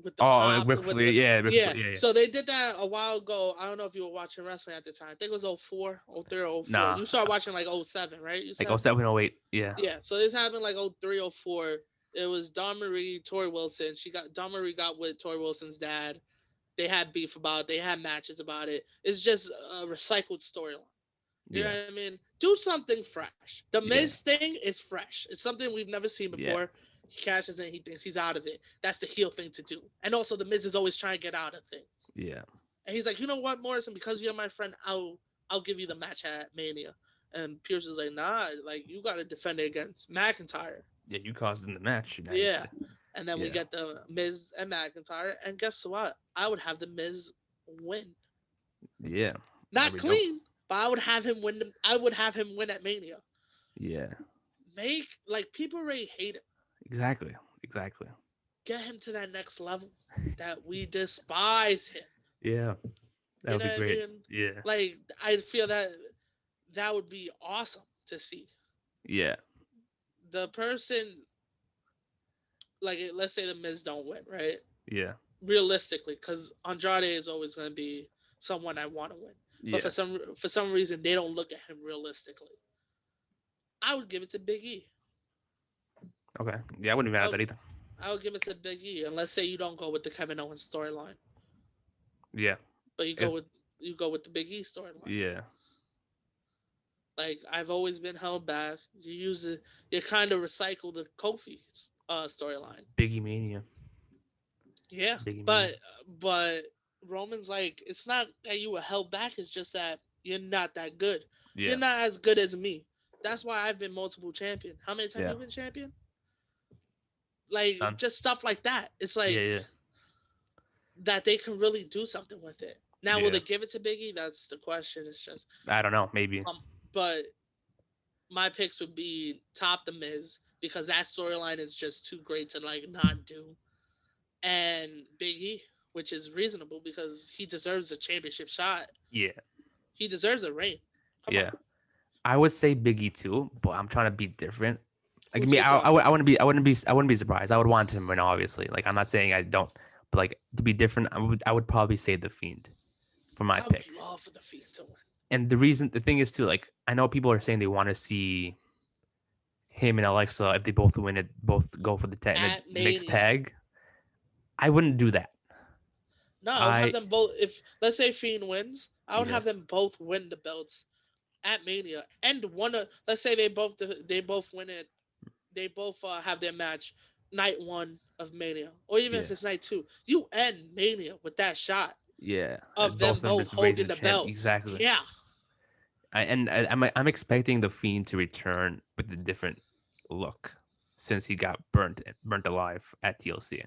with the Pop. Yeah. So they did that a while ago. I don't know if you were watching wrestling at the time. I think it was 04, 03, 04. Nah. You started watching like 07, right? You said? Like 07, 08. Yeah. Yeah. So this happened like 03, 04. It was Dawn Marie, Tori Wilson. Dawn Marie got with Tori Wilson's dad. They had beef about it. They had matches about it. It's just a recycled storyline. You know what I mean? Do something fresh. The Miz thing is fresh. It's something we've never seen before. Yeah. He cashes in. He thinks he's out of it. That's the heel thing to do. And also, the Miz is always trying to get out of things. Yeah. And he's like, you know what, Morrison? Because you're my friend, I'll give you the match at Mania. And Pierce is like, nah, like you got to defend it against McIntyre. Yeah, you caused him the match. Yeah. And then we get the Miz and McIntyre. And guess what? I would have the Miz win. Yeah. Not clean, but I would have him win. I would have him win at Mania. Yeah. People already hate him. Exactly. Get him to that next level that we despise him. Yeah. That would be great. I mean? Yeah. Like, I feel that would be awesome to see. Yeah. The person, like, let's say the Miz don't win, right? Yeah. Realistically, because Andrade is always going to be someone I want to win. But for some reason, they don't look at him realistically. I would give it to Big E. Okay. Yeah, I wouldn't be mad at that either. I would give it to Big E, and let's say you don't go with the Kevin Owens storyline. Yeah. But you go with the Big E storyline. Yeah. Like, I've always been held back. You kind of recycle the Kofi storyline. Biggie Mania. Yeah. But Roman's like, it's not that you were held back, it's just that you're not that good. Yeah. You're not as good as me. That's why I've been multiple champion. How many times have you been champion? Like, just stuff like that. It's like that they can really do something with it. Now, will they give it to Biggie? That's the question. It's just, I don't know, maybe. But my picks would be top the Miz, because that storyline is just too great to like not do, and Big E, which is reasonable because he deserves a championship shot. Yeah, he deserves a reign. Come on. I would say Big E too, but I'm trying to be different. Like, I wouldn't be surprised. I would want him to win, obviously. Like, I'm not saying I don't, but like, to be different, I would probably say the Fiend for my pick. I would love for the Fiend to win. And the thing is too, like, I know people are saying they want to see him and Alexa, if they both win it, both go for the mixed tag. I wouldn't do that. No, I would have them both. If let's say Fiend wins, I would have them both win the belts at Mania, and let's say they both win it. They both have their match night 1 of Mania, or even if it's night 2. You end Mania with that shot. Yeah, of them both holding the belt. Exactly. Yeah. I'm expecting the Fiend to return with a different look, since he got burnt alive at TLC.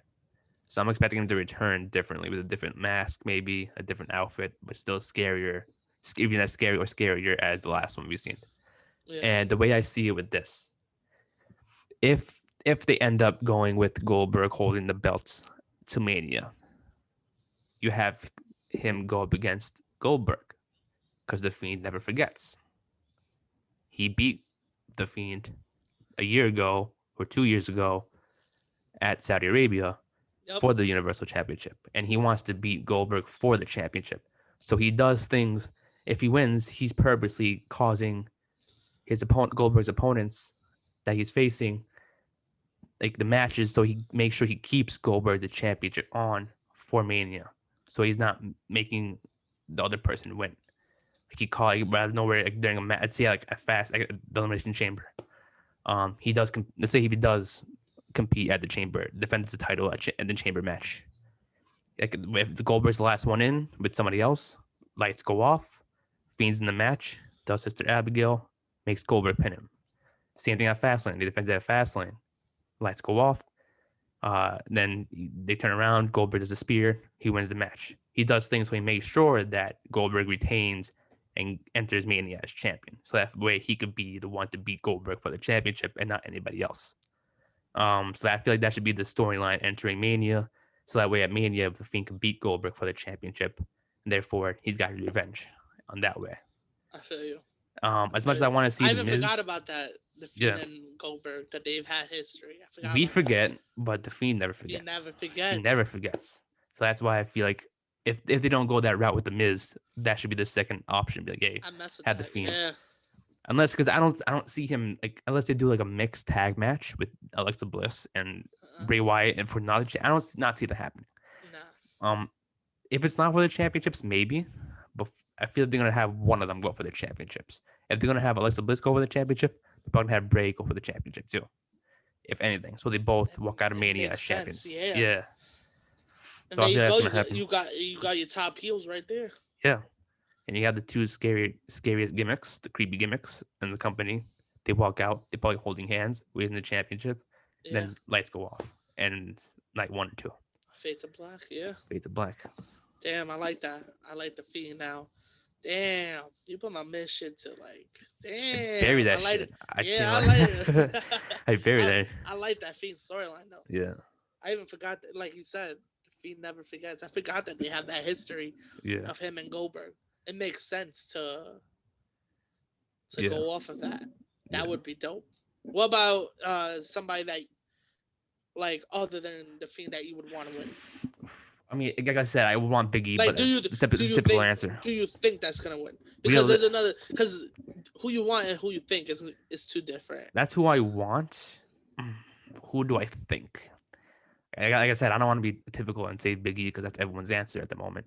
So I'm expecting him to return differently, with a different mask, maybe a different outfit, but still scarier, even as scary or scarier as the last one we've seen. Yeah. And the way I see it with this, if they end up going with Goldberg holding the belts to Mania, you have him go up against Goldberg, because the Fiend never forgets. He beat the Fiend a year ago or 2 years ago at Saudi Arabia for the Universal Championship, and he wants to beat Goldberg for the championship. So he does things. If he wins, he's purposely causing his Goldberg's opponents that he's facing, like, the matches, so he makes sure he keeps Goldberg the championship on before Mania, so he's not making the other person win. Like he call like out of nowhere like during a match. Let's say like a fast like the elimination chamber. He does. Let's say if he does compete at the chamber, defends the title at the chamber match. Like if the Goldberg's the last one in with somebody else, lights go off. Fiend's in the match. Does Sister Abigail, makes Goldberg pin him. Same thing at Fastlane. He defends at Fastlane. Lights go off. Then they turn around. Goldberg does a spear. He wins the match. He does things so he makes sure that Goldberg retains and enters Mania as champion. So that way he could be the one to beat Goldberg for the championship and not anybody else. So I feel like that should be the storyline entering Mania. So that way at Mania, the Fiend can beat Goldberg for the championship. And therefore, he's got his revenge on that way. I feel you. As much as I want to see I the even Miz, forgot about that. The Fiend and Goldberg, that they've had history. I forgot. We forget, but the Fiend never forgets. He never forgets. So that's why I feel like if they don't go that route with the Miz, that should be the second option. Be like, hey, have the Fiend. Yeah. Unless because I don't see him like unless they do like a mixed tag match with Alexa Bliss and Bray Wyatt and for knowledge. I don't not see that happening. Nah. If it's not for the championships, maybe, but I feel like they're gonna have one of them go for the championships. If they're gonna have Alexa Bliss go for the championship, they're probably gonna have Bray go for the championship too. If anything, so they both walk out of Mania as champions. Yeah. So I feel that's gonna happen. You got your top heels right there. Yeah. And you have the two scariest gimmicks, the creepy gimmicks in the company. They walk out, they're probably holding hands, waving the championship. Yeah. Then lights go off. And night 1 or 2. Fade to black, yeah. Fade to black. Damn, I like that. I like the Fiend now. Damn, you put my Miz shit to like, damn. Bury that like shit. I like it. I bury that. I like that Fiend storyline though. Yeah. I even forgot that, like you said, the Fiend never forgets. I forgot that they have that history of him and Goldberg. It makes sense to go off of that. That would be dope. What about somebody that, like, other than the Fiend that you would want to win? I mean, like I said, I would want Big E, like, but it's the typical answer. Do you think that's gonna win? Because there's another. Because who you want and who you think is two different. That's who I want. Who do I think? Like I said, I don't want to be typical and say Big E because that's everyone's answer at the moment.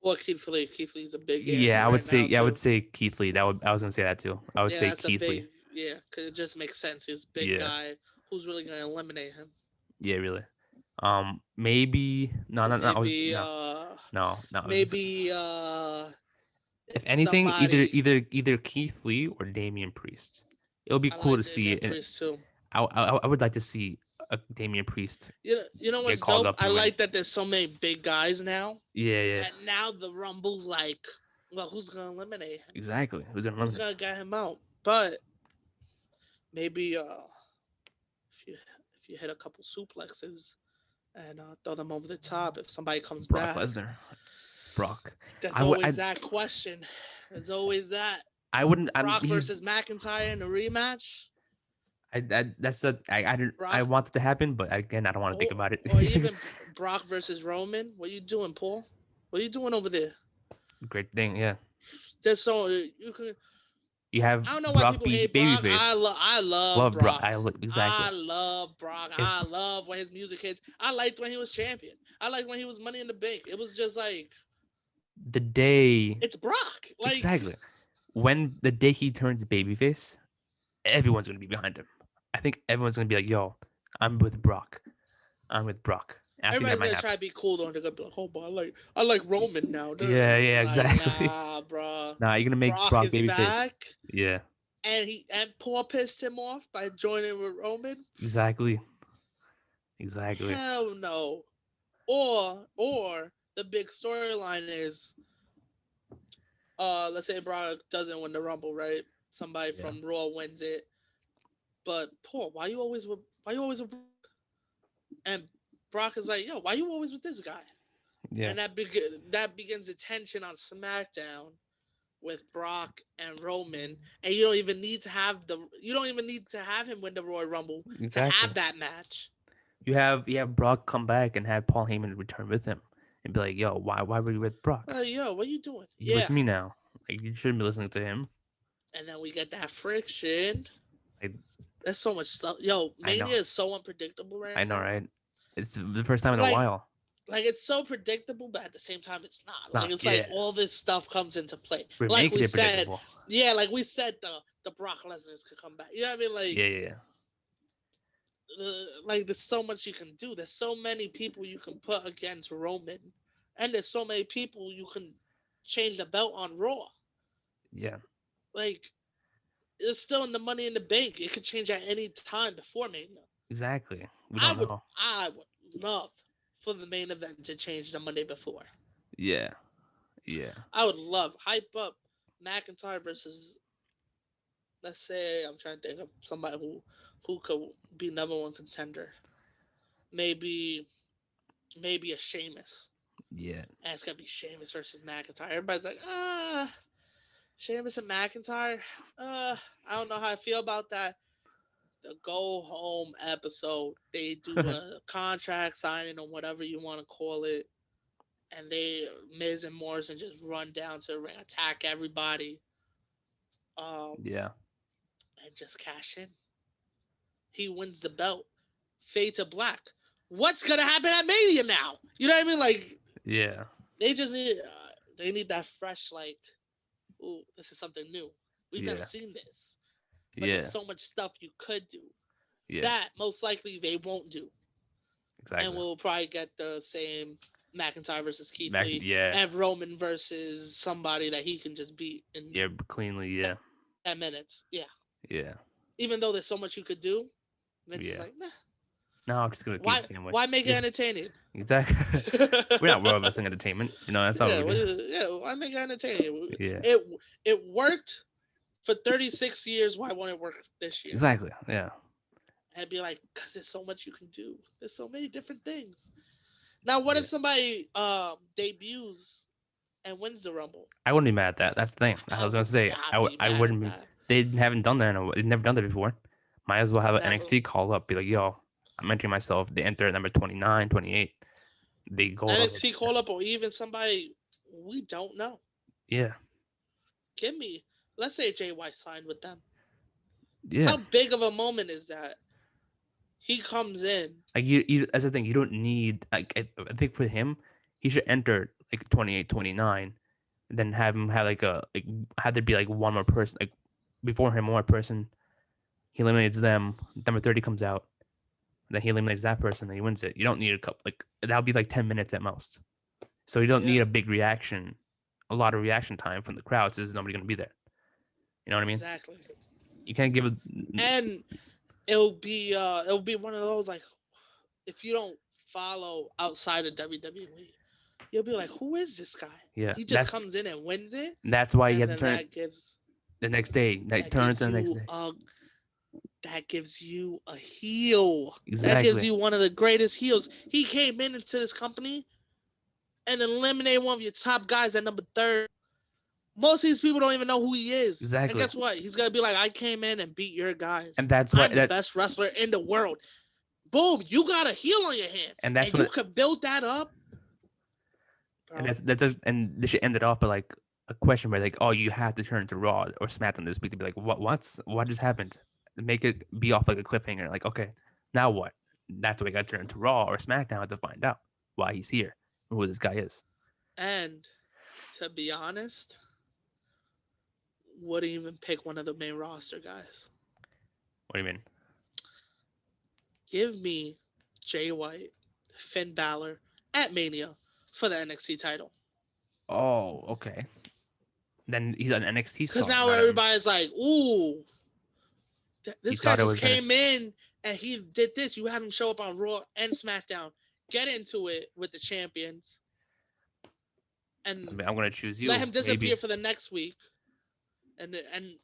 Well, Keith Lee. Keith Lee's a big. Yeah, I would say. Yeah, I would say Keith Lee. I was gonna say that too. I would say Keith Lee. Yeah, because it just makes sense. He's a big guy. Who's really gonna eliminate him? Yeah, really. Maybe no. Maybe if anything, either Keith Lee or Damian Priest. It'll be cool to see it. Priest too. I would like to see a Damian Priest. You know what's dope? I like that there's so many big guys now. Yeah. And now the Rumble's like, well, who's gonna eliminate him? Exactly. Who's gonna get him out? But maybe if you hit a couple suplexes and throw them over the top, if somebody comes back. Brock Lesnar. Brock. That's always that question. There's always that. I wouldn't. Brock versus McIntyre in a rematch. I want it to happen, but again, I don't want to think about it. Or even Brock versus Roman. What are you doing, Paul? What are you doing over there? Great thing, yeah. There's so you can. You have. I don't know why people hate Brock. I love Brock. Exactly. I love Brock. I love when his music hits. I liked when he was champion. I liked when he was Money in the Bank. It was just like the day. It's Brock. Like, exactly. When the day he turns babyface, everyone's gonna be behind him. I think everyone's gonna be like, "Yo, I'm with Brock. I'm with Brock." Everybody's gonna try to be cool though. They're gonna be like, "Oh, but I like Roman now." Yeah, exactly. Nah, bro. Nah, you're gonna make Brock babyface. Yeah. And Paul pissed him off by joining with Roman. Exactly. Hell no. Or the big storyline is, let's say Brock doesn't win the Rumble, right? Somebody from Raw wins it. But Paul, why you always with Brock? And Brock is like, yo, why you always with this guy? Yeah. And that begins the tension on SmackDown with Brock and Roman, and you don't even need to have him win the Royal Rumble to have that match. You have Brock come back and have Paul Heyman return with him and be like, yo, why were you with Brock? Yo, what are you doing? You're with me now. Like, you shouldn't be listening to him. And then we get that friction. That's so much stuff. Yo, Mania is so unpredictable right now. I know, right? It's the first time in a while. like it's so predictable, but at the same time, it's not. It's Like not. it's like Yeah, all this stuff comes into play. we're Like making we it said, predictable. yeah, like we said, the Brock Lesnar's could come back. You know what I mean? Yeah, yeah, yeah. Like there's so much you can do. There's so many people you can put against Roman, and there's so many people you can change the belt on Raw. Yeah, Like it's still in the Money in the Bank. It could change at any time before Mania. exactly. We I don't would know. I would love for the main event to change the Monday before. Yeah, yeah. I would love hype up McIntyre versus, let's say, I'm trying to think of somebody who could be number one contender. Maybe a Sheamus. Yeah. And it's gonna be Sheamus versus McIntyre. Everybody's like, Sheamus and McIntyre. I don't know how I feel about that. The go home episode, they do a contract signing or whatever you want to call it, and they Miz and Morrison just run down to the ring, attack everybody, um, Yeah. and just cash in. He wins the belt. Fade to black. What's gonna happen at Mania now? You know what I mean? Like Yeah. they need that fresh, like, ooh, this is something new. We've never Yeah. seen this, but there's Yeah. so much stuff you could do Yeah. that most likely they won't do, and Exactly. we'll probably get the same McIntyre versus Keith Back. Lee, Yeah. and Roman versus somebody that he can just beat in Yeah. Cleanly. Yeah. 10 minutes. Yeah, Yeah. even though there's so much you could do, Vince is Yeah. like, nah. No, I'm just gonna keep Why? the same way. Why make it Yeah. entertaining? Exactly. We're not world wrestling entertainment. You know, that's not Yeah, what we do. yeah. Why make it entertaining? Yeah. It worked for 36 years. Why won't it work this year? Exactly. Yeah. And be like, because there's so much you can do. There's so many different things. Now, what if Yeah. somebody debuts and wins the Rumble? I wouldn't be mad at that. That's the thing. I I was gonna would say not be I mad wouldn't at be. that. They haven't done that. They've never done that before. Might as well have an Never. NXT call up. Be like, yo, I'm entering myself. They enter at number 29, 28. They go up. NXT call up, or even somebody we don't know. Yeah. Give me, let's say Jay White signed with them. Yeah. How big of a moment is that? He comes in. Like that's the thing. You don't need like I think for him, he should enter like 28, 29, and then have him have like have there be like one more person like before him, one more person. He eliminates them. Number 30 comes out. Then he eliminates that person. And he wins it. You don't need a couple like that'll be like 10 minutes at most. So you don't Yeah, need a big reaction, a lot of reaction time from the crowd. So there's nobody gonna be there. You know what I mean? exactly. You can't give a And it'll be one of those, like, if you don't follow outside of WWE, you'll be like, who is this guy? yeah. He just comes in and wins it, That's why you and have to then turn that gives the next day. That turns the next day. that gives you a heel. That gives Exactly. you one of the greatest heels. He came into this company and eliminated one of your top guys at number 30. Most of these people don't even know who he is. Exactly. And guess what? He's gonna be like, I came in and beat your guys. And that's why I'm the best wrestler in the world. Boom, you got a heel on your hand. And that's you what could build that up. Bro. and and they should end it off by like a question where like, oh, you have to turn to Raw or SmackDown this week to be like, what just happened? Make it be off like a cliffhanger. Like, okay, now what? That's why we got to turn to Raw or SmackDown to find out why he's here, who this guy is. And to be honest, wouldn't even pick one of the main roster guys. What do you mean? Give me Jay White, Finn Balor at Mania for the NXT title. Oh, okay. Then he's an NXT star. Because now everybody's like, ooh, this guy just came in and he did this. You had him show up on Raw and SmackDown. Get into it with the champions. And I'm going to choose you. Let him disappear for the next week. And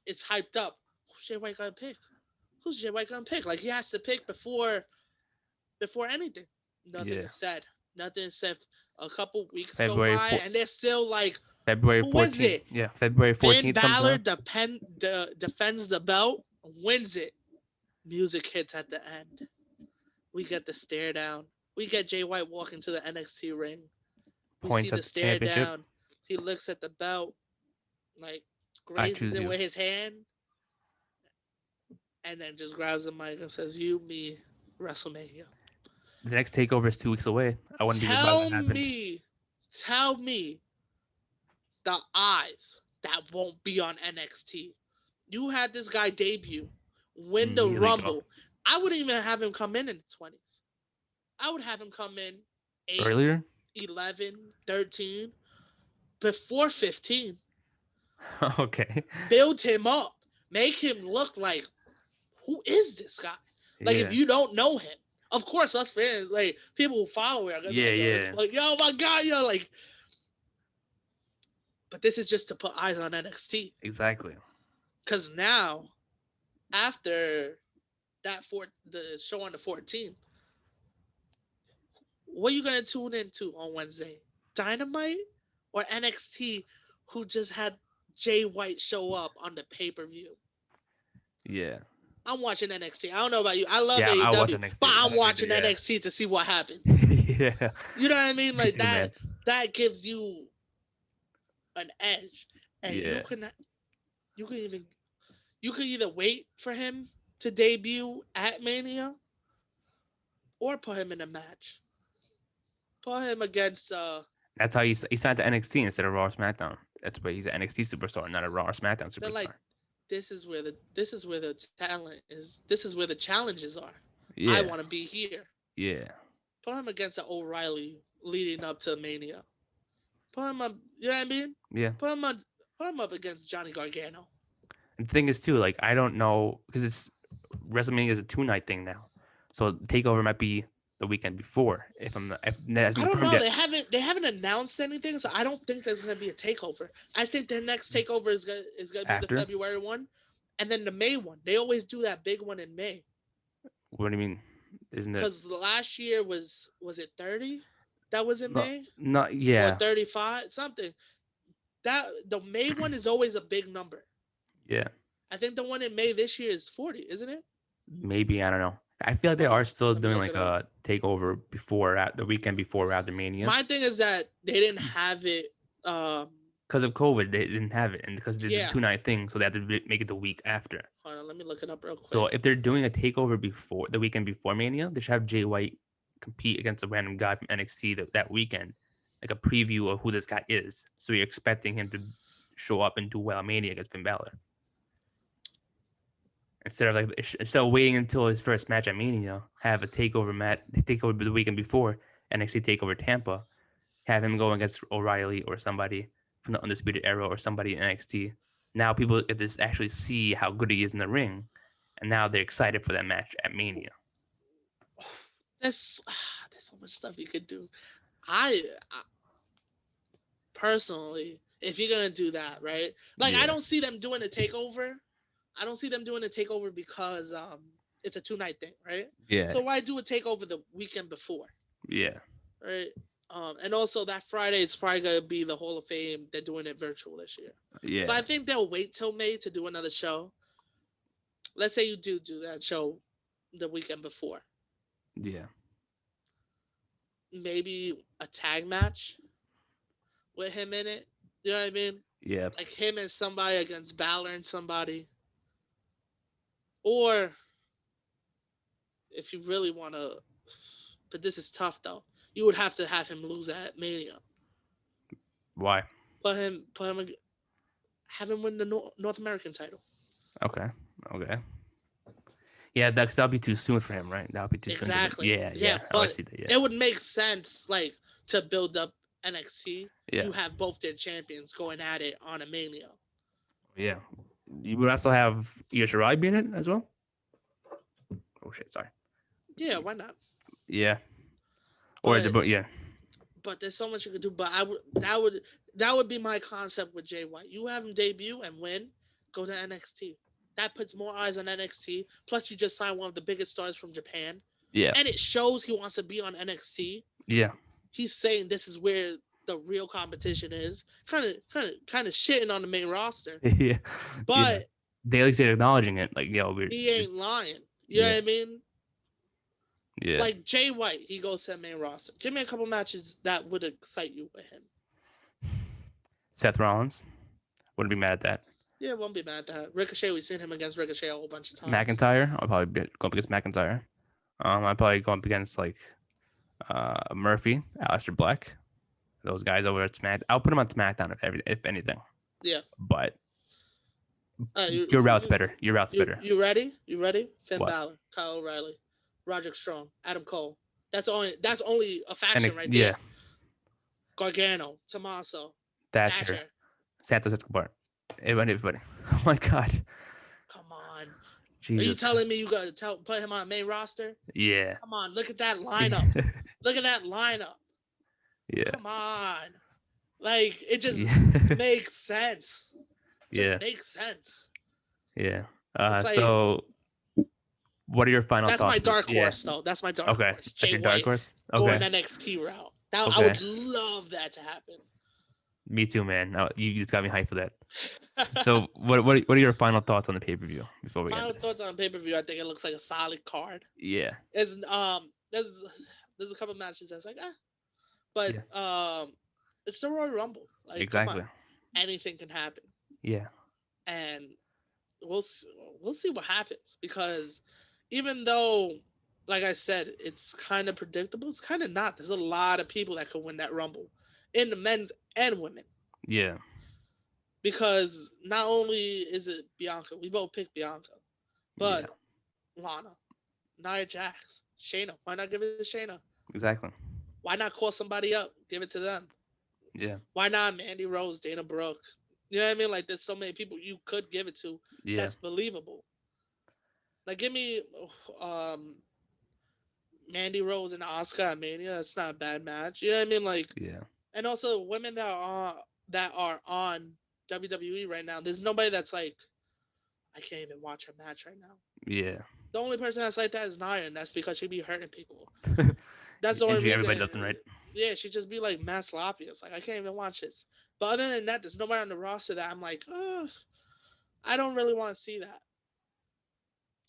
it's hyped up. Who's Jay White gonna pick? Who's Jay White gonna pick? Like, he has to pick before anything. Nothing is said. Nothing is said. A couple weeks go by, and they're still like, February 14th. Who is it? Yeah, February 14th. Finn Balor defends the belt, wins it. Music hits at the end. We get the stare down. We get Jay White walking to the NXT ring. We see the stare down. He looks at the belt, like, grazes it with his hand, and then just grabs the mic and says, "You, me, WrestleMania." The next takeover is 2 weeks away. I wouldn't be surprised if Tell that happened. tell me the eyes that won't be on NXT. You had this guy debut, win the Here we go. Rumble. I wouldn't even have him come in the 20s. I would have him come in 8, Earlier? 11, 13, before 15. Okay. Build him up. Make him look like, who is this guy? Like, Yeah. if you don't know him, of course, us fans, like, people who follow it are going to be like, yo, my God, yo, like, but this is just to put eyes on NXT. Exactly. Because now, after the show on the 14th, what are you going to tune into on Wednesday? Dynamite or NXT, who just had Jay White show up on the pay-per-view? Yeah. I'm watching NXT. I don't know about you. I love I'll watch AEW, NXT. but I'm watching Yeah. NXT to see what happens. Yeah. You know what I mean? Like too, man. that gives you an edge, and Yeah. you can either wait for him to debut at Mania, or put him in a match. Put him against. That's how he signed to NXT instead of Raw or SmackDown. That's why he's an NXT superstar, not a Raw or SmackDown superstar. But like, this is where the talent is. This is where the challenges are. Yeah. I want to be here. Yeah. Put him against an O'Reilly leading up to Mania. Put him up. You know what I mean? Yeah. Put him up against Johnny Gargano. And the thing is too, like, I don't know, because it's WrestleMania is a 2-night thing now, so Takeover might be the weekend before. I don't know. Yet. They haven't announced anything, so I don't think there's gonna be a takeover. I think their next takeover is gonna be the February one, and then the May one. They always do that big one in May. What do you mean? Isn't it? Because last year was it 30? That was in May. Not yeah. Or 35 something. That the May one is always a big number. Yeah. I think the one in May this year is 40, isn't it? Maybe, I don't know. I feel like they are still doing like a takeover the weekend before after Mania. My thing is that they didn't have it because of COVID. They didn't have it, and because they did the 2-night thing, so they had to make it the week after. Hold on, let me look it up real quick. So if they're doing a takeover before the weekend before Mania, they should have Jay White compete against a random guy from NXT that weekend, like a preview of who this guy is. So you're expecting him to show up and do well at Mania against Finn Balor. Instead of waiting until his first match at Mania, have a takeover the weekend before NXT takeover Tampa, have him go against O'Reilly or somebody from the Undisputed Era or somebody in NXT. Now people get to actually see how good he is in the ring, and now they're excited for that match at Mania. There's so much stuff you could do. I personally, if you're gonna do that, right? Like, I don't see them doing a takeover. I don't see them doing a takeover because it's a 2-night thing, right? Yeah. So why do a takeover the weekend before? Yeah. Right. And also that Friday is probably gonna be the Hall of Fame. They're doing it virtual this year. Yeah. So I think they'll wait till May to do another show. Let's say you do that show the weekend before. Yeah. Maybe a tag match with him in it. You know what I mean? Yeah. Like him and somebody against Balor and somebody. Or if you really want to, but this is tough though. You would have to have him lose at Mania. Why? Put him, have him win the North American title. Okay. Yeah, that'll be too soon for him, right? That'll be too soon. Exactly. Yeah. But I see that. Yeah. It would make sense, like, to build up NXT. Yeah. You have both their champions going at it on a Mania. Yeah. You would also have Io Shirai be in it as well. Oh shit! Sorry. Yeah, why not? Yeah. But there's so much you could do. But that would be my concept with Jay White. You have him debut and win, go to NXT. That puts more eyes on NXT. Plus, you just signed one of the biggest stars from Japan. Yeah. And it shows he wants to be on NXT. Yeah. He's saying this is where the real competition is. Kind of shitting on the main roster. Yeah. But they at least acknowledging it. Like, he ain't lying. You know what I mean? Yeah. Like Jay White, he goes to the main roster. Give me a couple matches that would excite you with him. Seth Rollins. Wouldn't be mad at that. Yeah, won't be mad at that. Ricochet, we've seen him against Ricochet a whole bunch of times. McIntyre. I'll probably go up against McIntyre. I'd probably go up against like Murphy, Aleister Black, those guys over at Smack. I'll put them on SmackDown if anything. Yeah. But your route's better. Your route's better. You ready? You ready? Finn What? Balor, Kyle O'Reilly, Roderick Strong, Adam Cole. That's only a faction right there. Yeah, Gargano, Tommaso, Thatcher, Thatcher. Santos Escobar. Everybody. Oh my God. Come on. Jesus. Are you telling me you got to put him on main roster? Yeah. Come on, look at that lineup. Look at that lineup. Yeah. Come on. Like, it just makes sense. Makes sense. Yeah. It's like- so what are your final That's thoughts? my dark horse, though. That's my dark horse. That's Jay your dark White horse? going Okay. NXT route. I would love that to happen. Me too, man. You just got me hyped for that. So what are your final thoughts on the pay-per-view before we Final end this? thoughts on pay-per-view, I think it looks like a solid card. Yeah. There's a couple matches that's like, but it's the Royal Rumble. Like, Exactly. come on. Anything can happen. Yeah. And we'll see what happens, because even though, like I said, it's kind of predictable, it's kind of not. There's a lot of people that could win that Rumble in the men's and women. Yeah. Because not only is it Bianca, we both picked Bianca, but Lana, Nia Jax, Shayna. Why not give it to Shayna? Exactly. Why not call somebody up? Give it to them. Yeah. Why not Mandy Rose, Dana Brooke? You know what I mean? Like, there's so many people you could give it to that's believable. Like, give me Mandy Rose and Asuka at Mania. That's not a bad match. You know what I mean? Like, and also women that are on WWE right now. There's nobody that's like, I can't even watch her match right now. Yeah. The only person that's like that is Nia, and that's because she be hurting people. That's the only reason. Everybody does them right. Yeah, she just be like mad sloppy. It's like, I can't even watch this. But other than that, there's nobody on the roster that I'm like, I don't really want to see that.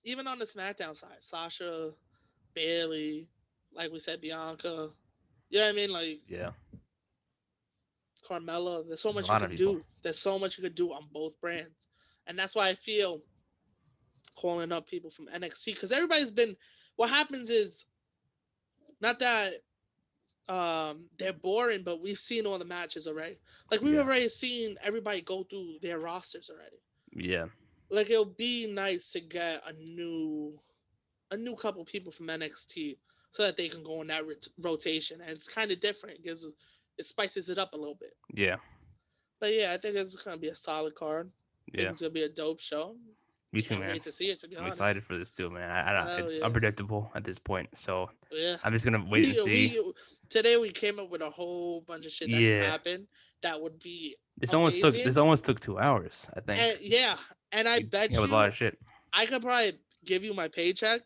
Even on the SmackDown side, Sasha, Bailey, like we said, Bianca. You know what I mean? Like, Carmella. There's so much you can do. There's so much you could do on both brands. And that's why I feel calling up people from NXT, because everybody's been, what happens is, not that they're boring, but we've seen all the matches already. Like, we've already seen everybody go through their rosters already. Yeah. Like, it'll be nice to get a new couple people from NXT so that they can go in that rotation. And it's kind of different. It spices it up a little bit. Yeah. But yeah, I think it's going to be a solid card. I think it's going to be a dope show. Me too, man. Can't wait to see it, to be honest. I'm excited for this too, man. It's unpredictable at this point, so yeah, I'm just gonna wait and see. Today we came up with a whole bunch of shit that could happen that would be. This almost took 2 hours, I think. And I bet you with a lot of shit. I could probably give you my paycheck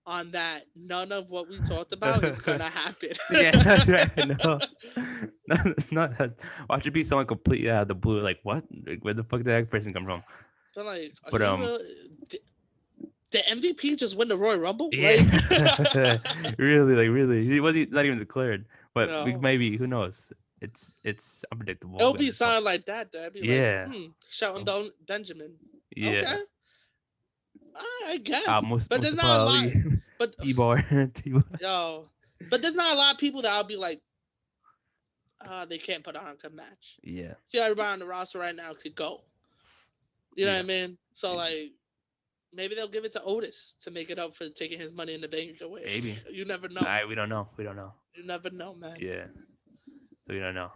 on that. None of what we talked about is gonna happen. No, it's not. Watch it be someone completely out of the blue. Like, what? Where the fuck did that person come from? But like, did MVP just win the Royal Rumble? Yeah. Like, really, he wasn't not even declared. But maybe, who knows? It's unpredictable. It'll be something like that. That'd be like, shouting down Benjamin. Yeah. Okay. I guess. But there's not a lot. But T-Bar. But there's not a lot of people that I'll be like, they can't put on a good match. Yeah. See, everybody on the roster right now could go. You know what I mean? So like, maybe they'll give it to Otis to make it up for taking his Money in the Bank away. Maybe. You never know. We don't know. You never know, man. Yeah. So we don't know.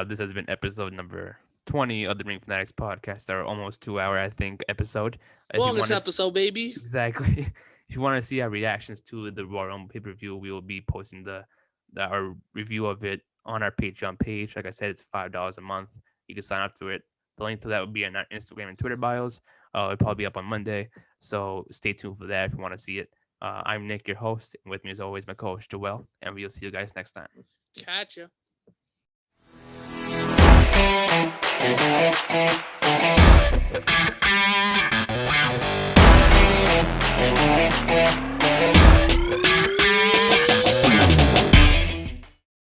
This has been episode number 20 of the Ring Fanatics Podcast. Our almost 2 hour, I think, episode. Longest episode, baby. Exactly. If you want to see our reactions to the Royal Rumble pay-per-view, we will be posting our review of it on our Patreon page. Like I said, it's $5 a month. You can sign up to it. The link to that would be in our Instagram and Twitter bios. It'll probably be up on Monday, so stay tuned for that if you want to see it. I'm Nick, your host, and with me as always, my co-host Joel, and we'll see you guys next time. Catch ya.